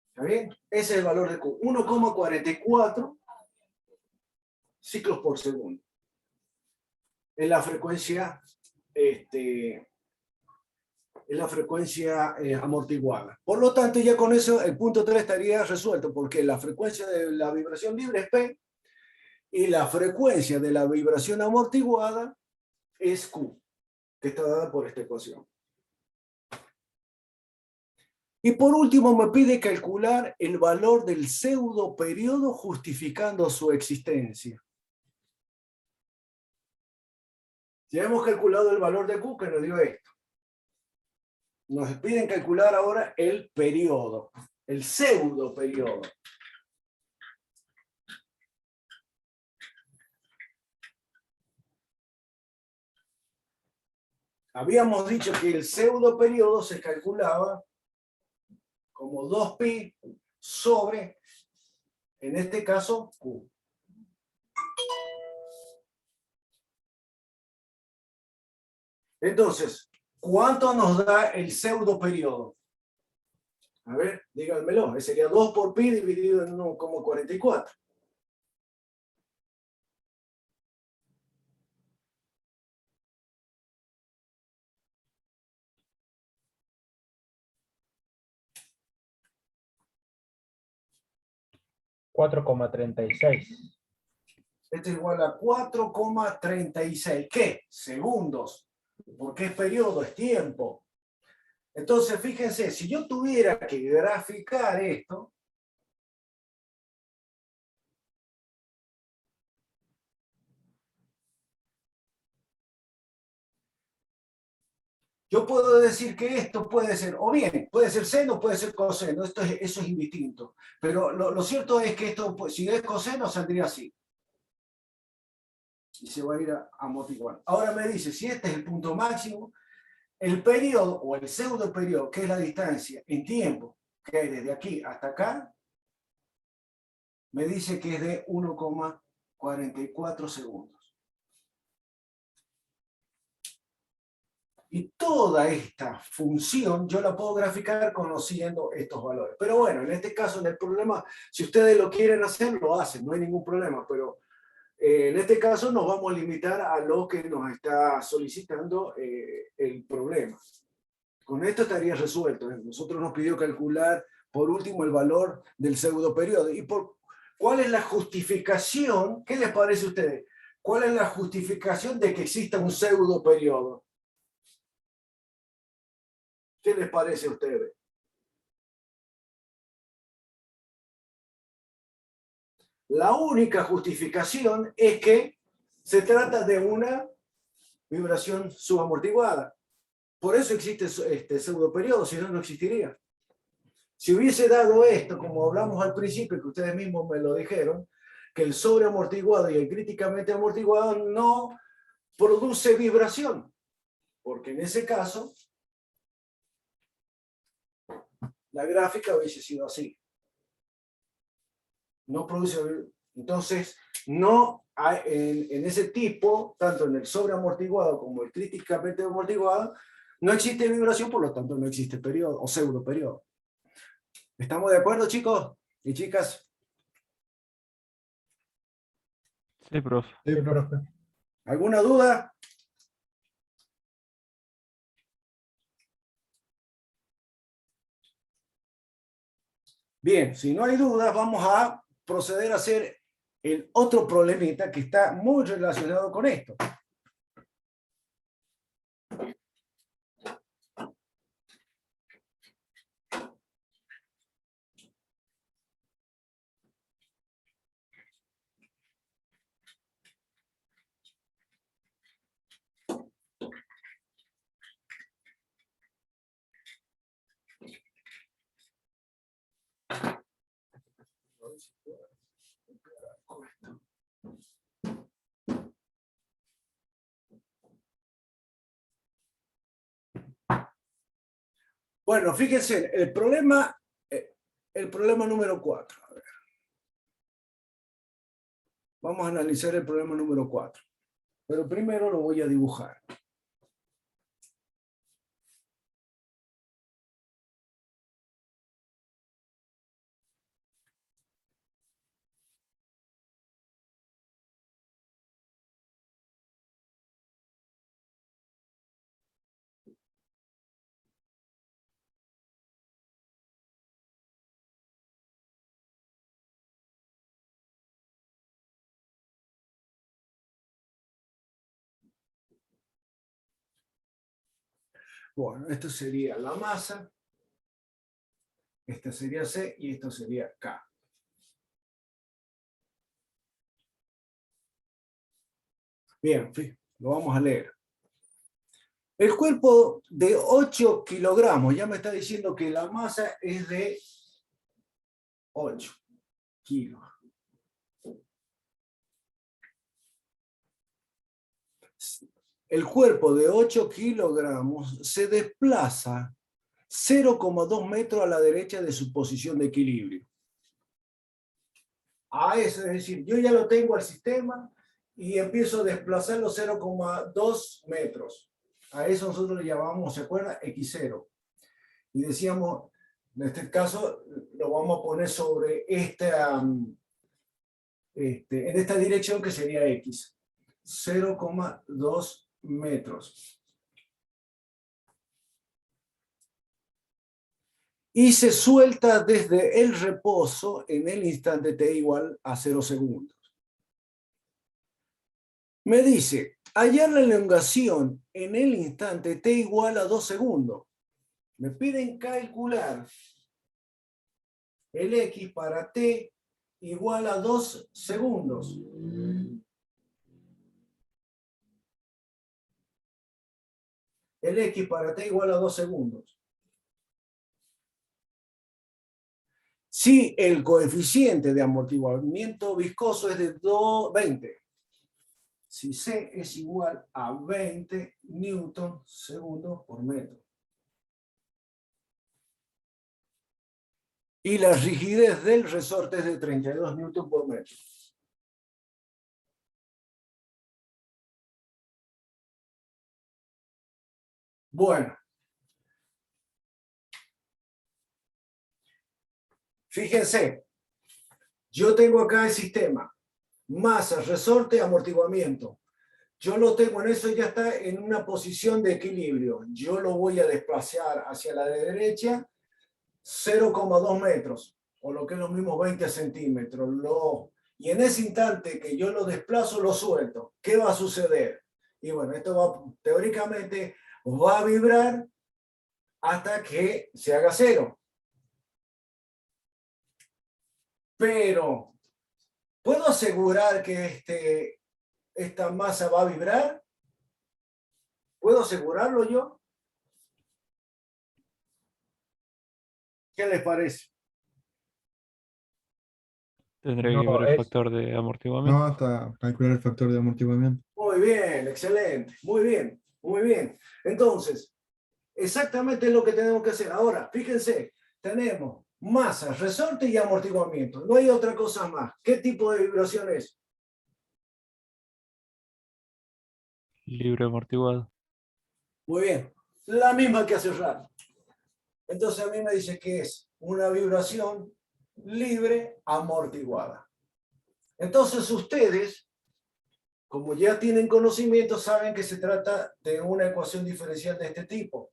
¿Está bien? Ese es el valor de Q. 1,44 ciclos por segundo. En la frecuencia, amortiguada. Por lo tanto, ya con eso el punto 3 estaría resuelto, porque la frecuencia de la vibración libre es P y la frecuencia de la vibración amortiguada es Q, que está dada por esta ecuación. Y por último me pide calcular el valor del pseudo periodo justificando su existencia. Ya hemos calculado el valor de Q que nos dio esto. Nos piden calcular ahora el periodo, el pseudo periodo. Habíamos dicho que el pseudo periodo se calculaba como 2pi sobre, en este caso, Q. Entonces, ¿cuánto nos da el pseudo periodo? A ver, díganmelo. Sería 2 por pi dividido en 1,44. $4,36. Esto es igual a 4,36. ¿Qué? Segundos. Porque es periodo, es tiempo. Entonces, fíjense, si yo tuviera que graficar esto, yo puedo decir que esto puede ser, o bien, puede ser seno, puede ser coseno, eso es indistinto. Pero lo cierto es que esto, si es coseno, saldría así. Y se va a ir amortiguando. Ahora me dice, si este es el punto máximo, el periodo, o el pseudo periodo, que es la distancia en tiempo, que hay desde aquí hasta acá, me dice que es de 1,44 segundos. Y toda esta función yo la puedo graficar conociendo estos valores. Pero bueno, en este caso, en el problema, si ustedes lo quieren hacer, lo hacen, no hay ningún problema. Pero en este caso nos vamos a limitar a lo que nos está solicitando el problema. Con esto estaría resuelto. Nosotros nos pidió calcular, por último, el valor del pseudo periodo. ¿Y cuál es la justificación? ¿Qué les parece a ustedes? ¿Cuál es la justificación de que exista un pseudo periodo? ¿Qué les parece a ustedes? La única justificación es que se trata de una vibración subamortiguada. Por eso existe este pseudo periodo, si no, no existiría. Si hubiese dado esto, como hablamos al principio, que ustedes mismos me lo dijeron, que el sobreamortiguado y el críticamente amortiguado no produce vibración, porque en ese caso la gráfica hubiese sido así. No produce, entonces no hay, en ese tipo, tanto en el sobreamortiguado como el críticamente amortiguado, no existe vibración, por lo tanto no existe periodo o pseudo periodo. ¿Estamos de acuerdo, chicos y chicas? Sí, profe. Sí, profe. ¿Alguna duda? Bien, si no hay dudas, vamos a proceder a hacer el otro problemita que está muy relacionado con esto. Bueno, fíjense, el problema número 4. A ver. Vamos a analizar el problema número 4. Pero primero lo voy a dibujar. Bueno, esto sería la masa, esta sería C y esto sería K. Bien, lo vamos a leer. El cuerpo de 8 kilogramos, ya me está diciendo que la masa es de 8 kilos. El cuerpo de 8 kilogramos se desplaza 0,2 metros a la derecha de su posición de equilibrio. A eso, es decir, yo ya lo tengo al sistema y empiezo a desplazarlo 0,2 metros. A eso nosotros le llamamos, ¿se acuerda? X0. Y decíamos, en este caso, lo vamos a poner sobre en esta dirección que sería X. 0,2 metros. Y se suelta desde el reposo en el instante t igual a 0 segundos. Me dice, hallar la elongación en el instante t igual a 2 segundos. Me piden calcular el x para t igual a 2 segundos. El x para t igual a 2 segundos. Si el coeficiente de amortiguamiento viscoso es de 20. Si C es igual a 20 newton segundo por metro. Y la rigidez del resorte es de 32 newton por metro. Bueno. Fíjense, yo tengo acá el sistema. Masa, resorte, amortiguamiento. Yo lo tengo en eso, ya está en una posición de equilibrio. Yo lo voy a desplazar hacia la derecha 0,2 metros, o lo que es lo mismo 20 centímetros. Y en ese instante que yo lo desplazo, lo suelto. ¿Qué va a suceder? Y bueno, esto teóricamente va a vibrar hasta que se haga cero. Pero, ¿puedo asegurar que esta masa va a vibrar? ¿Puedo asegurarlo yo? ¿Qué les parece? Tendré No, que ver el es, factor de amortiguamiento. No, hasta calcular el factor de amortiguamiento. Muy bien, excelente. Muy bien, muy bien. Entonces, exactamente es lo que tenemos que hacer. Ahora, fíjense, tenemos masa, resorte y amortiguamiento. No hay otra cosa más. ¿Qué tipo de vibración es? Libre amortiguado. Muy bien, la misma que hace rato. Entonces a mí me dice que es una vibración libre amortiguada. Entonces ustedes, como ya tienen conocimiento, saben que se trata de una ecuación diferencial de este tipo.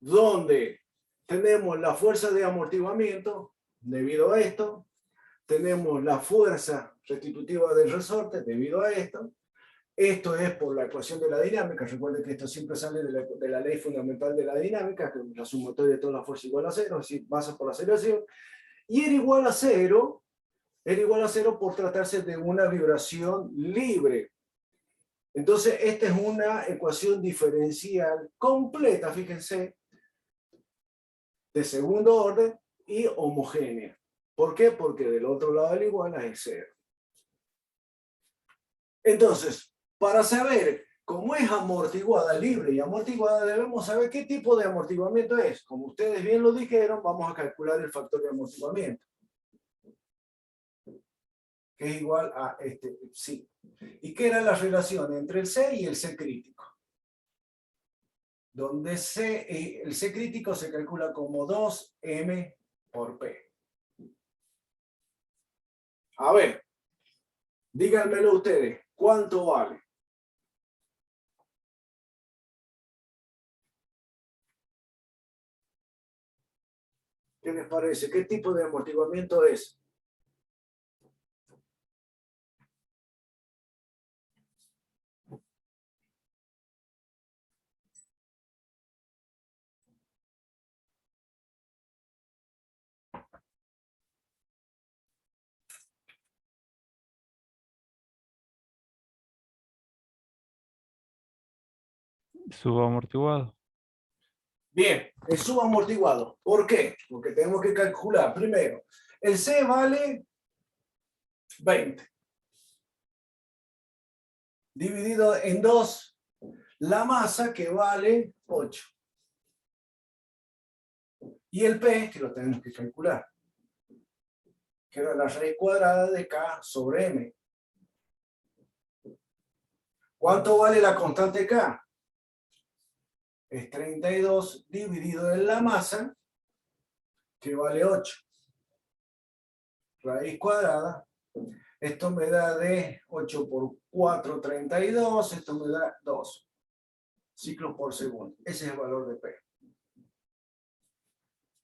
Donde tenemos la fuerza de amortiguamiento debido a esto, tenemos la fuerza restitutiva del resorte debido a esto. Esto es por la ecuación de la dinámica. Recuerden que esto siempre sale de la ley fundamental de la dinámica, que es la sumatoria de toda la fuerza igual a cero, es decir, masa por aceleración. Y era igual a cero por tratarse de una vibración libre. Entonces, esta es una ecuación diferencial completa, fíjense, de segundo orden y homogénea. ¿Por qué? Porque del otro lado del igual es cero. Entonces, para saber cómo es amortiguada, libre y amortiguada, debemos saber qué tipo de amortiguamiento es. Como ustedes bien lo dijeron, vamos a calcular el factor de amortiguamiento, que es igual a este psi. ¿Y qué era la relación entre el C y el C crítico? Donde el C crítico se calcula como 2m por P. A ver, díganmelo ustedes, ¿cuánto vale? ¿Qué les parece? ¿Qué tipo de amortiguamiento es? Subamortiguado. Bien, es subamortiguado. ¿Por qué? Porque tenemos que calcular primero. El C vale 20. Dividido en 2, la masa que vale 8. Y el P, que lo tenemos que calcular, que era la raíz cuadrada de K sobre M. ¿Cuánto vale la constante K? Es 32 dividido en la masa, que vale 8. Raíz cuadrada. Esto me da de 8 por 4, 32. Esto me da 2 ciclos por segundo. Ese es el valor de P.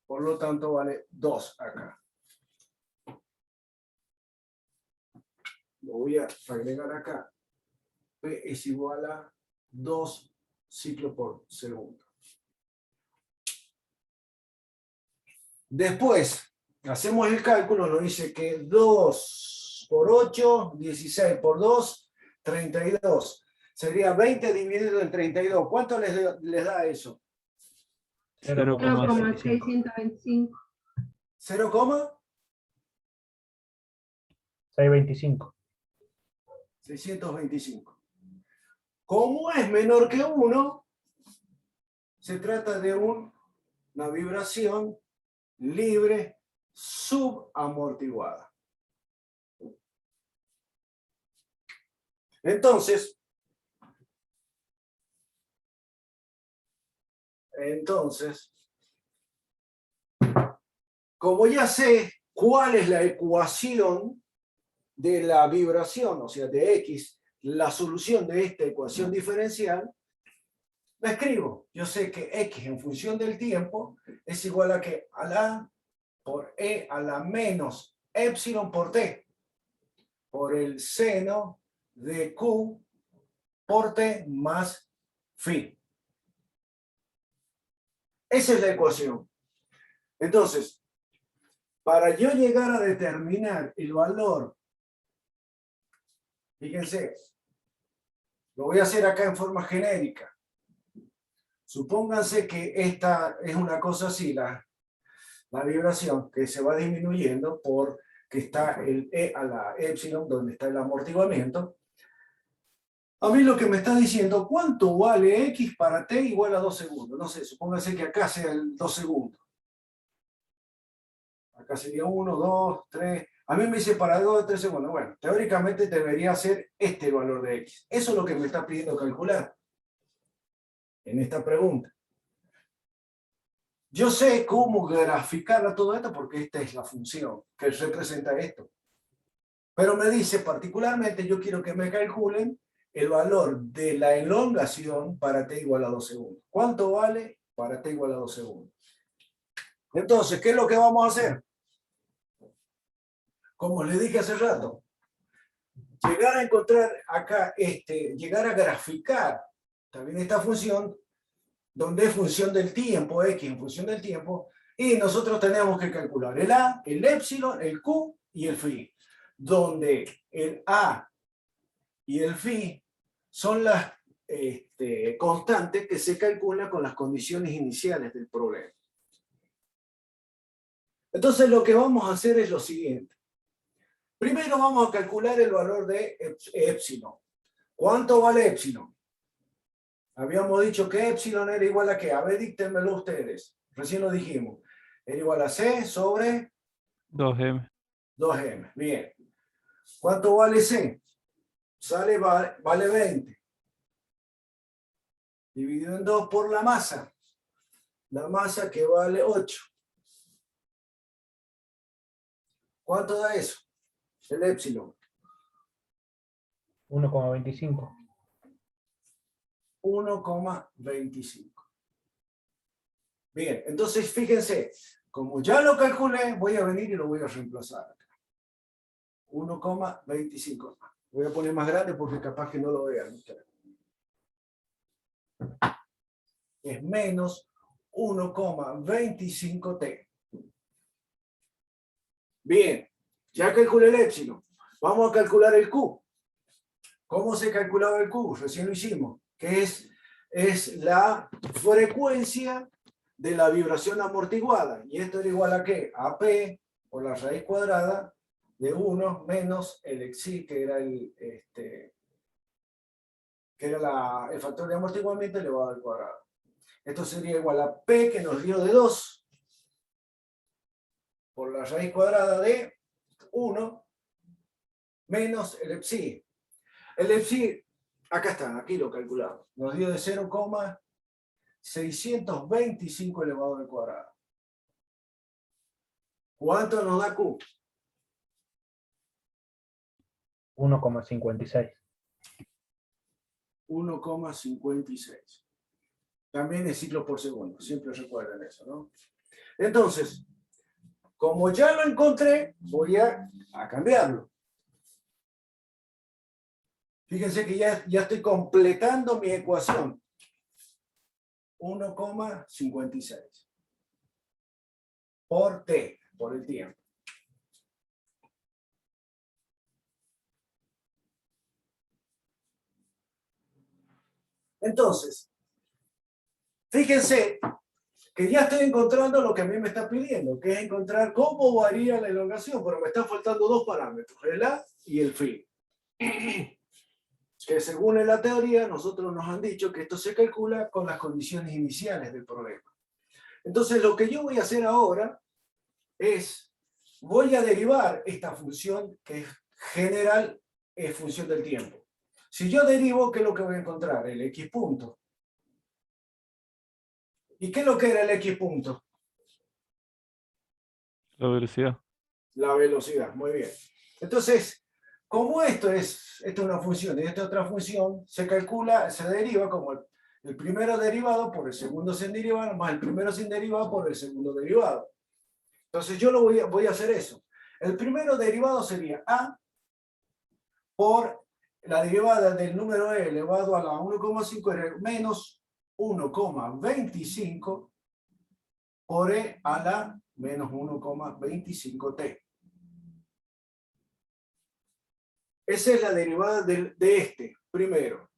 Por lo tanto, vale 2 acá. Lo voy a agregar acá. P es igual a 2 ciclos por segundo. Después, hacemos el cálculo, nos dice que 2 por 8, 16 por 2, 32. Sería 20 dividido en 32. ¿Cuánto les da eso? 0,625. 0,625. 625. 625. Como es menor que 1, se trata de una vibración libre subamortiguada. Entonces, como ya sé cuál es la ecuación de la vibración, o sea, de X, la solución de esta ecuación diferencial, la escribo. Yo sé que X en función del tiempo es igual a que a la por E a la menos epsilon por T, por el seno de Q por T más phi. Esa es la ecuación. Entonces, para yo llegar a determinar el valor, fíjense, lo voy a hacer acá en forma genérica. Supónganse que esta es una cosa así, la vibración que se va disminuyendo porque está el E a la epsilon, donde está el amortiguamiento. A mí lo que me está diciendo, ¿cuánto vale X para T igual a 2 segundos? No sé, supónganse que acá sea el 2 segundos. Acá sería 1, 2, 3. A mí me dice para 2 o 3 segundos. Bueno, teóricamente debería ser este el valor de X. Eso es lo que me está pidiendo calcular en esta pregunta. Yo sé cómo graficar todo esto porque esta es la función que representa esto. Pero me dice particularmente, yo quiero que me calculen el valor de la elongación para T igual a 2 segundos. ¿Cuánto vale para T igual a 2 segundos? Entonces, ¿qué es lo que vamos a hacer? Como les dije hace rato, llegar a encontrar acá, llegar a graficar también esta función, donde es función del tiempo, X en función del tiempo, y nosotros tenemos que calcular el A, el epsilon, el Q y el phi, donde el A y el phi son las constantes que se calculan con las condiciones iniciales del problema. Entonces lo que vamos a hacer es lo siguiente. Primero vamos a calcular el valor de epsilon. ¿Cuánto vale epsilon? Habíamos dicho que epsilon era igual a ¿qué? A ver, díctenmelo ustedes. Recién lo dijimos. Era igual a C sobre 2M. 2M. Bien. ¿Cuánto vale C? Vale 20. Dividido en 2 por la masa. La masa que vale 8. ¿Cuánto da eso? El epsilon. 1,25. 1,25. Bien, entonces fíjense, como ya lo calculé, voy a venir y lo voy a reemplazar acá. 1,25. Voy a poner más grande porque capaz que no lo vean. Es menos 1,25T. Bien, ya calculé el epsilon. Vamos a calcular el Q. ¿Cómo se calculaba el Q? Recién lo hicimos. Que es es la frecuencia de la vibración amortiguada. Y esto era igual a ¿qué? A P por la raíz cuadrada de 1 menos el xi, que era el factor de amortiguamiento elevado al cuadrado. Esto sería igual a P, que nos dio de 2, por la raíz cuadrada de 1 menos el epsilon. El epsilon, acá está, aquí lo calculamos. Nos dio de 0,625 elevado al cuadrado. ¿Cuánto nos da Q? 1,56. 1,56. También es ciclos por segundo, siempre recuerden eso, ¿no? Entonces, como ya lo encontré, voy a cambiarlo. Fíjense que ya estoy completando mi ecuación. 1,56 por T, por el tiempo. Entonces, fíjense que ya estoy encontrando lo que a mí me está pidiendo, que es encontrar cómo varía la elongación, pero me están faltando dos parámetros, el A y el phi. Que según la teoría, nosotros nos han dicho que esto se calcula con las condiciones iniciales del problema. Entonces, lo que yo voy a hacer ahora es, voy a derivar esta función que es general, es función del tiempo. Si yo derivo, ¿qué es lo que voy a encontrar? El x punto. ¿Y qué es lo que era el x punto? La velocidad. La velocidad, muy bien. Entonces, como esto es una función y esta otra función, se calcula, se deriva como el primero derivado por el segundo sin derivado, más el primero sin derivado por el segundo derivado. Entonces yo voy a hacer eso. El primero derivado sería A por la derivada del número e elevado a la 1,5 menos 1,25 por e a la menos 1,25t. Esa es la derivada de este, primero.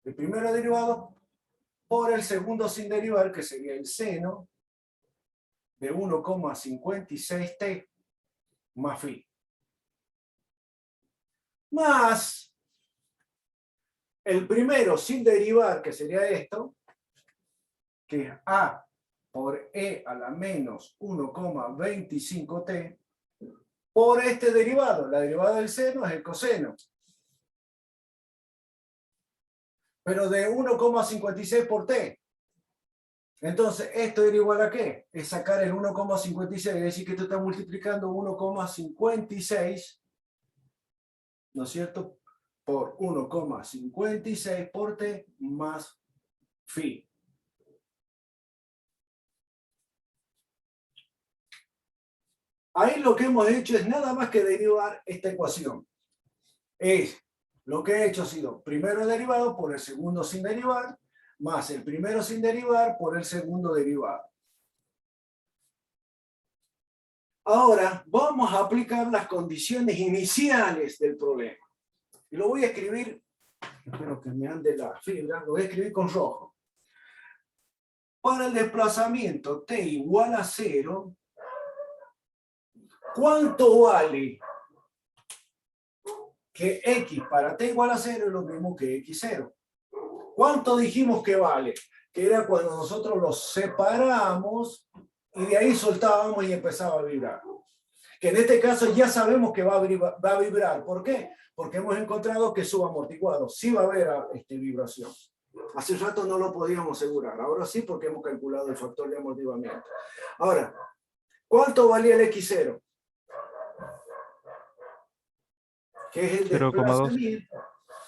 El primero derivado por el segundo sin derivar, que sería el seno de 1,56t más phi. Más el primero sin derivar, que sería esto, que es a por e a la menos 1,25t, por este derivado. La derivada del seno es el coseno. Pero de 1,56 por t. Entonces, ¿esto era igual a qué? Es sacar el 1,56, es decir, que esto está multiplicando 1,56, ¿no es cierto?, por 1,56 por t más phi. Ahí lo que hemos hecho es nada más que derivar esta ecuación. Lo que he hecho ha sido primero derivado por el segundo sin derivar, más el primero sin derivar por el segundo derivado. Ahora vamos a aplicar las condiciones iniciales del problema. Y lo voy a escribir, espero que me ande la fibra, lo voy a escribir con rojo. Para el desplazamiento t igual a 0, ¿cuánto vale que x para t igual a 0 es lo mismo que x0? ¿Cuánto dijimos que vale? Que era cuando nosotros los separamos y de ahí soltábamos y empezaba a vibrar. Que en este caso ya sabemos que va a vibrar. ¿Por qué? Porque hemos encontrado que subamortiguado. Sí va a haber vibración. Hace rato no lo podíamos asegurar. Ahora sí, porque hemos calculado el factor de amortiguamiento. Ahora, ¿cuánto valía el x0? Que es el 0,2. desplazamiento.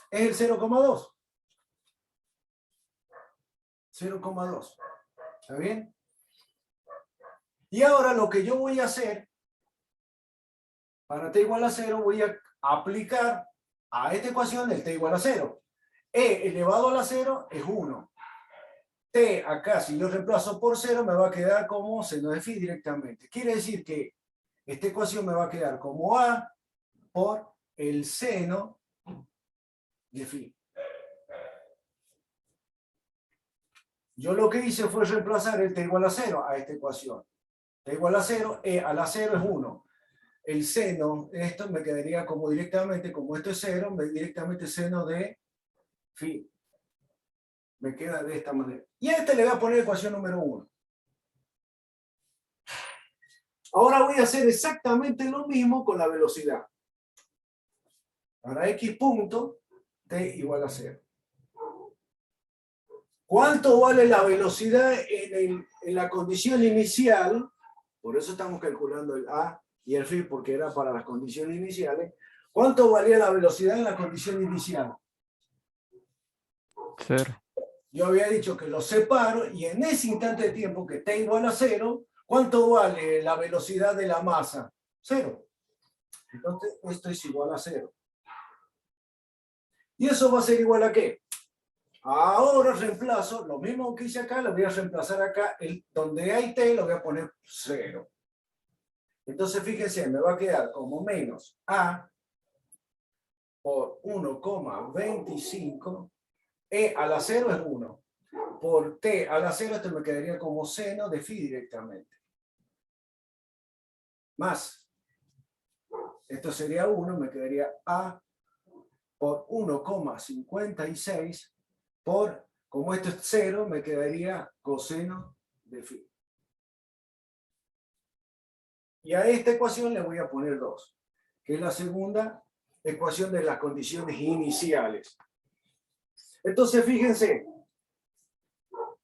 Es el 0,2. 0,2. ¿Está bien? Y ahora lo que yo voy a hacer, para t igual a 0, voy a aplicar a esta ecuación el t igual a 0. E elevado a la 0 es 1. T acá, si yo reemplazo por 0, me va a quedar como seno de phi directamente. Quiere decir que esta ecuación me va a quedar como A por el seno de phi. Yo lo que hice fue reemplazar el t igual a 0 a esta ecuación. T igual a 0, e a la 0 es 1. El seno, esto me quedaría como directamente, como esto es 0, directamente seno de phi. Me queda de esta manera. Y a este le voy a poner ecuación número 1. Ahora voy a hacer exactamente lo mismo con la velocidad. Para x punto, t igual a 0. ¿Cuánto vale la velocidad en la condición inicial? Por eso estamos calculando el a y el phi, porque era para las condiciones iniciales. ¿Cuánto valía la velocidad en la condición inicial? 0. Yo había dicho que lo separo y en ese instante de tiempo que t igual a 0, ¿cuánto vale la velocidad de la masa? 0. Entonces, esto es igual a 0. ¿Y eso va a ser igual a qué? Ahora reemplazo, lo mismo que hice acá, lo voy a reemplazar acá. Donde hay t, lo voy a poner 0. Entonces, fíjense, me va a quedar como menos a por 1,25. E a la 0 es 1. Por t a la 0, esto me quedaría como seno de phi directamente. Más. Esto sería 1, me quedaría a por 1,56 por, como esto es 0, me quedaría coseno de phi. Y a esta ecuación le voy a poner 2, que es la segunda ecuación de las condiciones iniciales. Entonces, fíjense,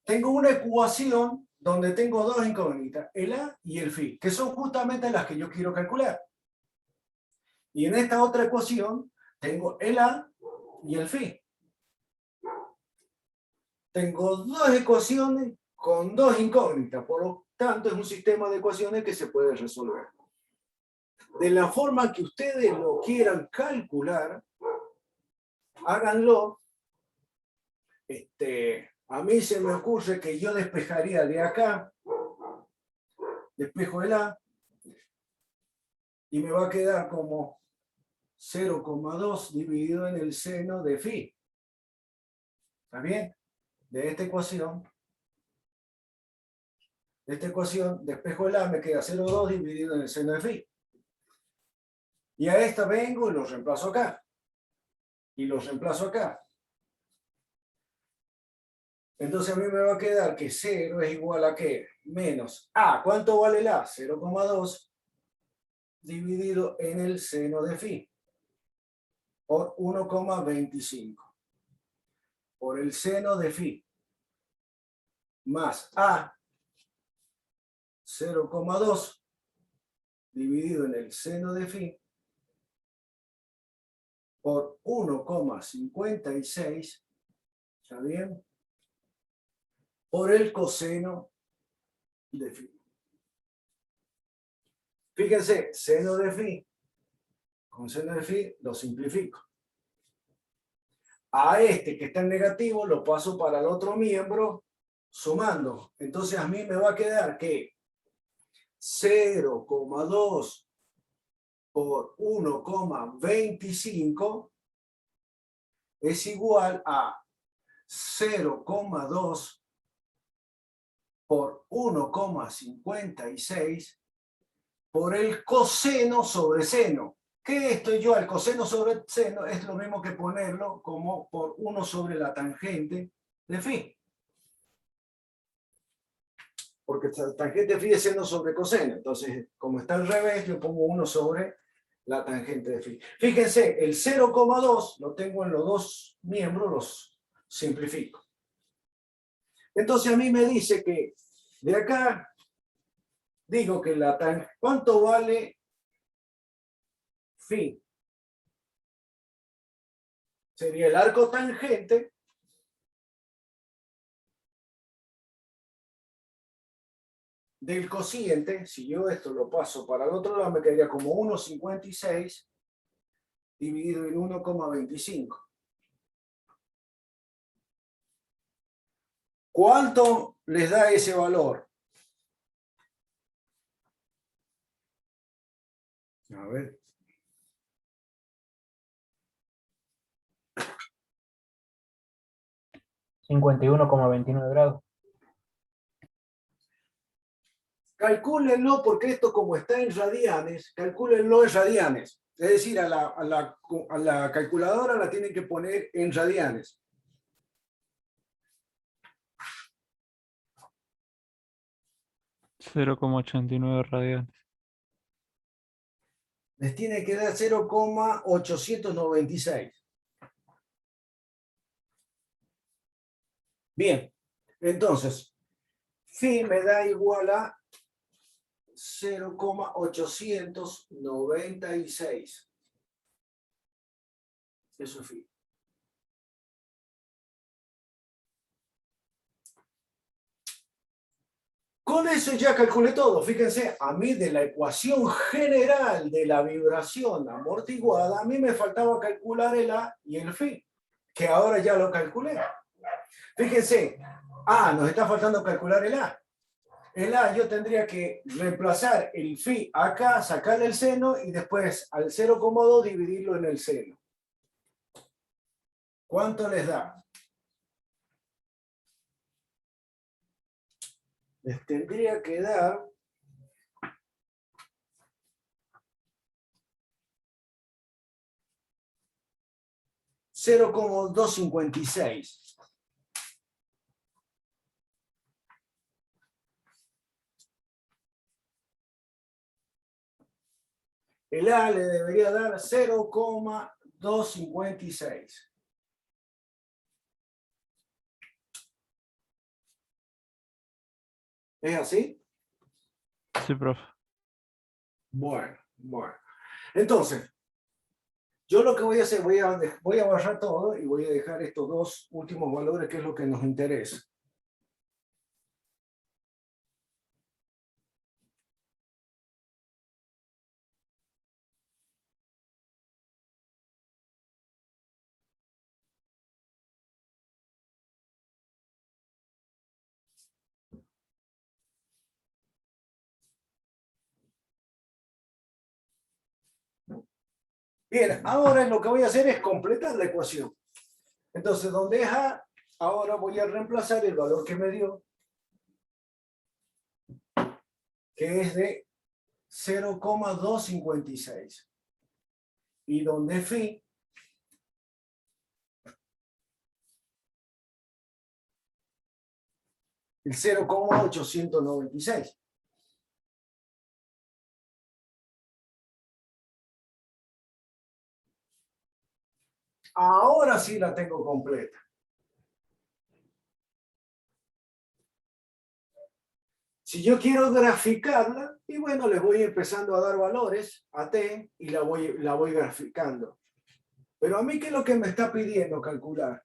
tengo una ecuación donde tengo dos incógnitas, el a y el phi, que son justamente las que yo quiero calcular. Y en esta otra ecuación tengo el a y el phi. Tengo dos ecuaciones con dos incógnitas, por lo tanto es un sistema de ecuaciones que se puede resolver. De la forma que ustedes lo quieran calcular, háganlo. A mí se me ocurre que yo despejaría de acá, despejo el a, y me va a quedar como 0,2 dividido en el seno de phi. ¿Está bien? De esta ecuación, despejo el a, me queda 0,2 dividido en el seno de phi. Y a esta vengo y lo reemplazo acá. Y lo reemplazo acá. Entonces a mí me va a quedar que 0 es igual a ¿qué? Menos a. ¿Cuánto vale el a? 0,2 dividido en el seno de phi. Por 1,25. Por el seno de phi. Más a 0,2 dividido en el seno de phi por 1,56, ¿está bien? Por el coseno de phi. Fíjense, seno de phi, con seno de phi lo simplifico. A este que está en negativo lo paso para el otro miembro sumando. Entonces a mí me va a quedar que 0,2 por 1,25 es igual a 0,2 por 1,56 por el coseno sobre seno. ¿Qué estoy yo? El coseno sobre seno es lo mismo que ponerlo como por 1 sobre la tangente de phi. Porque la tangente de phi es seno sobre coseno. Entonces, como está al revés, yo pongo 1 sobre la tangente de phi. Fíjense, el 0,2 lo tengo en los dos miembros, los simplifico. Entonces a mí me dice que de acá, digo que la tangente, ¿cuánto vale phi? Sería el arco tangente del cociente. Si yo esto lo paso para el otro lado, me quedaría como 1,56 dividido en 1,25. ¿Cuánto les da ese valor? A ver. $51,29 grados. Calcúlenlo porque esto como está en radianes, calcúlenlo en radianes. Es decir, a la calculadora la tienen que poner en radianes. $0,89 radianes. Les tiene que dar 0,896. Bien, entonces, phi me da igual a 0,896. Eso es phi. Con eso ya calculé todo. Fíjense, a mí de la ecuación general de la vibración amortiguada, a mí me faltaba calcular el A y el phi, que ahora ya lo calculé. Fíjense, nos está faltando calcular el A. El A yo tendría que reemplazar el phi acá, sacarle el seno y después al 0,2 dividirlo en el seno. ¿Cuánto les da? Les tendría que dar 0,256. El A le debería dar 0,256. ¿Es así? Sí, profe. Bueno. Entonces, yo lo que voy a hacer, voy a borrar todo y voy a dejar estos dos últimos valores, que es lo que nos interesa. Bien, ahora lo que voy a hacer es completar la ecuación. Entonces, donde es A, ahora voy a reemplazar el valor que me dio, que es de 0,256. Y donde es phi, el 0,896. Ahora sí la tengo completa. Si yo quiero graficarla, y bueno, les voy empezando a dar valores a t y la voy graficando. Pero a mí, ¿qué es lo que me está pidiendo calcular?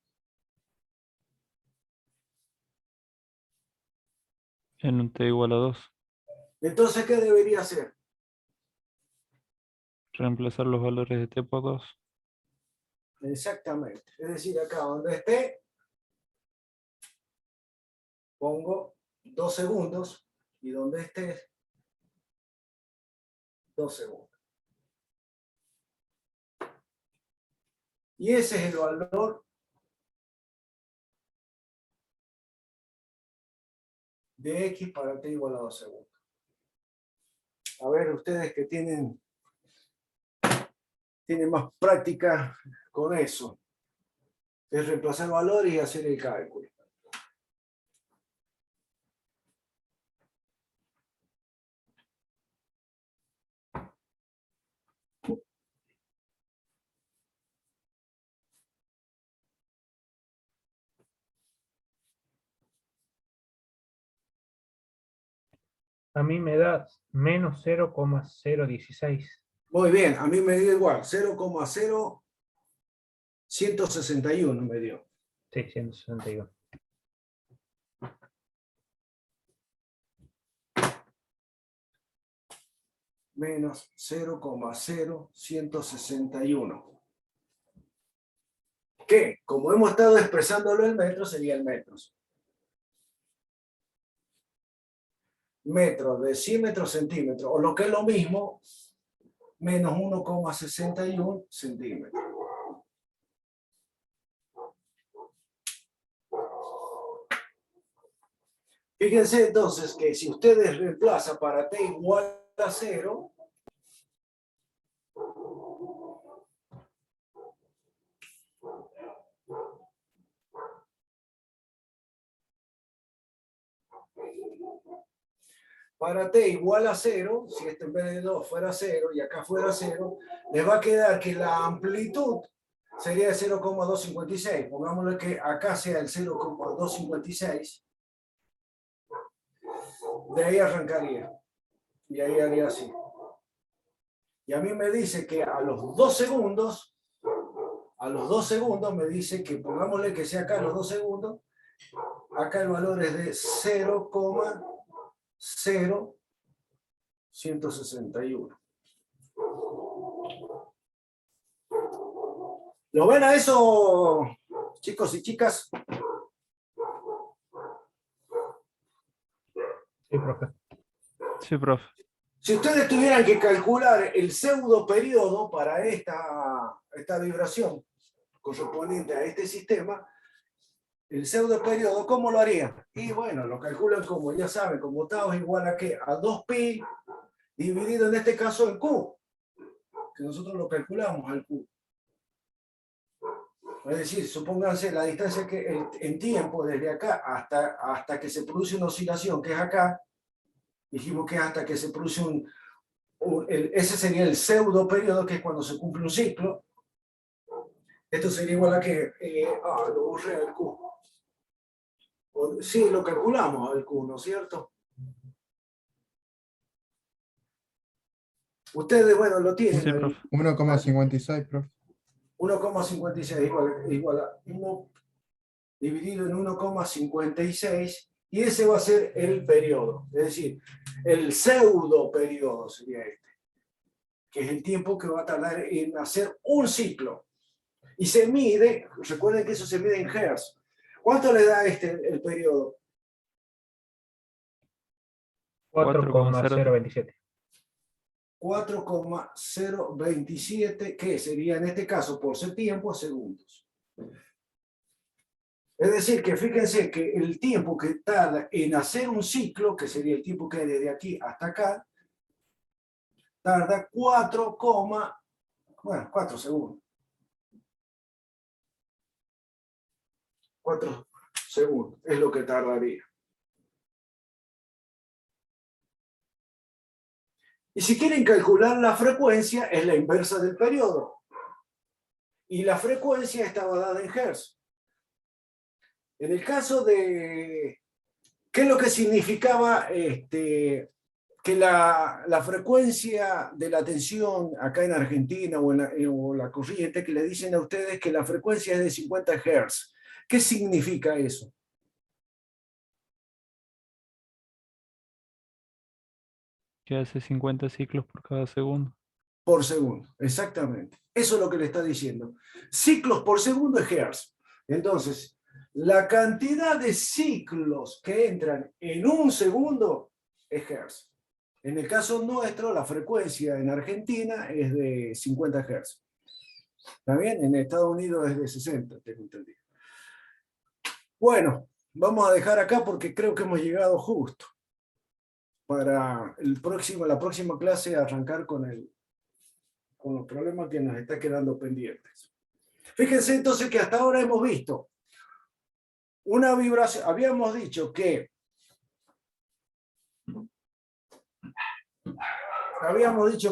En un t igual a 2. Entonces, ¿qué debería hacer? Reemplazar los valores de t por 2. Exactamente. Es decir, acá donde esté, pongo 2 segundos, y donde esté, 2 segundos. Y ese es el valor de x para t igual a 2 segundos. A ver, ustedes que tienen más práctica con eso. Es reemplazar valores y hacer el cálculo. A mí me da menos 0,016. Muy bien, a mí me dio igual, 0,0161 me dio. 661. Menos 0,0161. Que, como hemos estado expresándolo en metros, sería el metros. Metros, decímetros, centímetros, o lo que es lo mismo, menos 1,61 centímetros. Fíjense entonces que si ustedes reemplazan para t igual a 0, para t igual a 0, si este en vez de 2 fuera 0 y acá fuera 0, les va a quedar que la amplitud sería de 0,256. Pongámosle que acá sea el 0,256. De ahí arrancaría. Y ahí haría así. Y a mí me dice que a los 2 segundos me dice que, pongámosle que sea acá a los 2 segundos, acá el valor es de 0,0161. ¿Lo ven a eso, chicos y chicas? Sí, profe. Sí, profe. Si ustedes tuvieran que calcular el pseudo periodo para esta vibración correspondiente a este sistema, el pseudo periodo, ¿cómo lo harían? Y bueno, lo calculan como, ya saben, como tau es igual a ¿qué? A 2pi dividido en este caso en q, que nosotros lo calculamos al q. Es decir, supónganse la distancia que en tiempo desde acá hasta que se produce una oscilación, que es acá, dijimos que hasta que se produce ese sería el pseudo periodo, que es cuando se cumple un ciclo. Esto sería igual a que, lo borré al Q. Sí, lo calculamos al Q, ¿no es cierto? Ustedes, bueno, lo tienen. Sí, profe. 1,56, profe. 1,56 igual a 1 dividido en 1,56, y ese va a ser el periodo, es decir, el pseudo periodo sería este, que es el tiempo que va a tardar en hacer un ciclo. Y se mide, recuerden que eso se mide en Hertz. ¿Cuánto le da el periodo? 4,027. 4,027, que sería en este caso por ser tiempo a segundos. Es decir, que fíjense que el tiempo que tarda en hacer un ciclo, que sería el tiempo que hay desde aquí hasta acá, tarda 4 segundos. 4 segundos es lo que tardaría. Y si quieren calcular la frecuencia, es la inversa del periodo. Y la frecuencia estaba dada en Hertz. En el caso de... ¿Qué es lo que significaba que la frecuencia de la tensión acá en Argentina o la corriente, que le dicen a ustedes que la frecuencia es de 50 Hz? ¿Qué significa eso? Que hace 50 ciclos por cada segundo. Por segundo, exactamente. Eso es lo que le está diciendo. Ciclos por segundo es Hertz. Entonces, la cantidad de ciclos que entran en un segundo es Hertz. En el caso nuestro, la frecuencia en Argentina es de 50 Hz. ¿Está bien? En Estados Unidos es de 60, tengo entendido. Bueno, vamos a dejar acá porque creo que hemos llegado justo para la próxima clase arrancar con los problemas que nos está quedando pendientes. Fíjense entonces que hasta ahora hemos visto una vibración. Habíamos dicho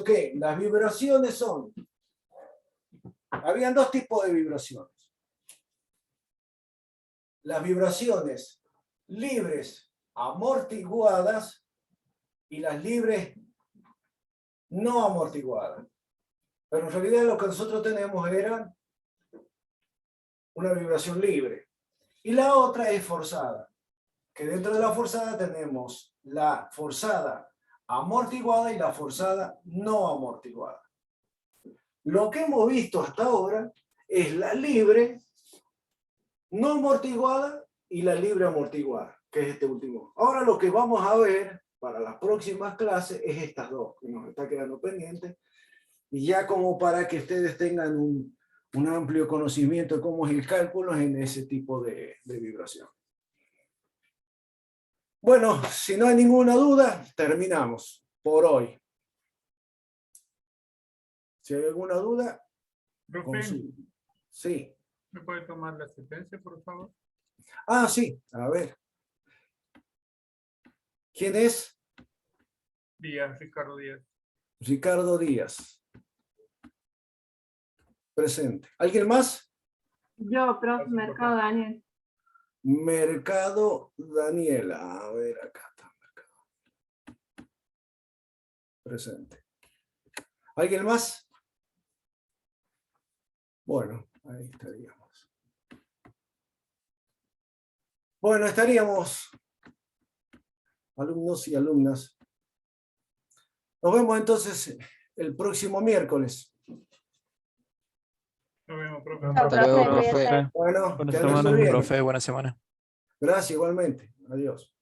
que las vibraciones son... Habían dos tipos de vibraciones. Las vibraciones libres amortiguadas y las libres no amortiguadas. Pero en realidad lo que nosotros tenemos era una vibración libre. Y la otra es forzada, que dentro de la forzada tenemos la forzada amortiguada y la forzada no amortiguada. Lo que hemos visto hasta ahora es la libre no amortiguada y la libre amortiguada, que es este último. Ahora lo que vamos a ver para las próximas clases es estas dos, que nos está quedando pendiente, y ya como para que ustedes tengan un amplio conocimiento de cómo es el cálculo en ese tipo de vibración. Bueno, si no hay ninguna duda, terminamos por hoy. Si hay alguna duda, Profe, consulta. Sí. ¿me puede tomar la asistencia, por favor? Ah, sí, a ver. ¿Quién es? Díaz, Ricardo Díaz. Ricardo Díaz. Presente. ¿Alguien más? Yo, profe, Mercado Daniel. Mercado Daniela. A ver, acá está Mercado. Presente. ¿Alguien más? Bueno, ahí estaríamos. Bueno, estaríamos, alumnos y alumnas. Nos vemos entonces el próximo miércoles. Nos vemos, profe. Chao, Hasta luego, profe. profe. Bueno, Buena que anden muy semana. bien. Profe, buena semana. Gracias igualmente. Adiós.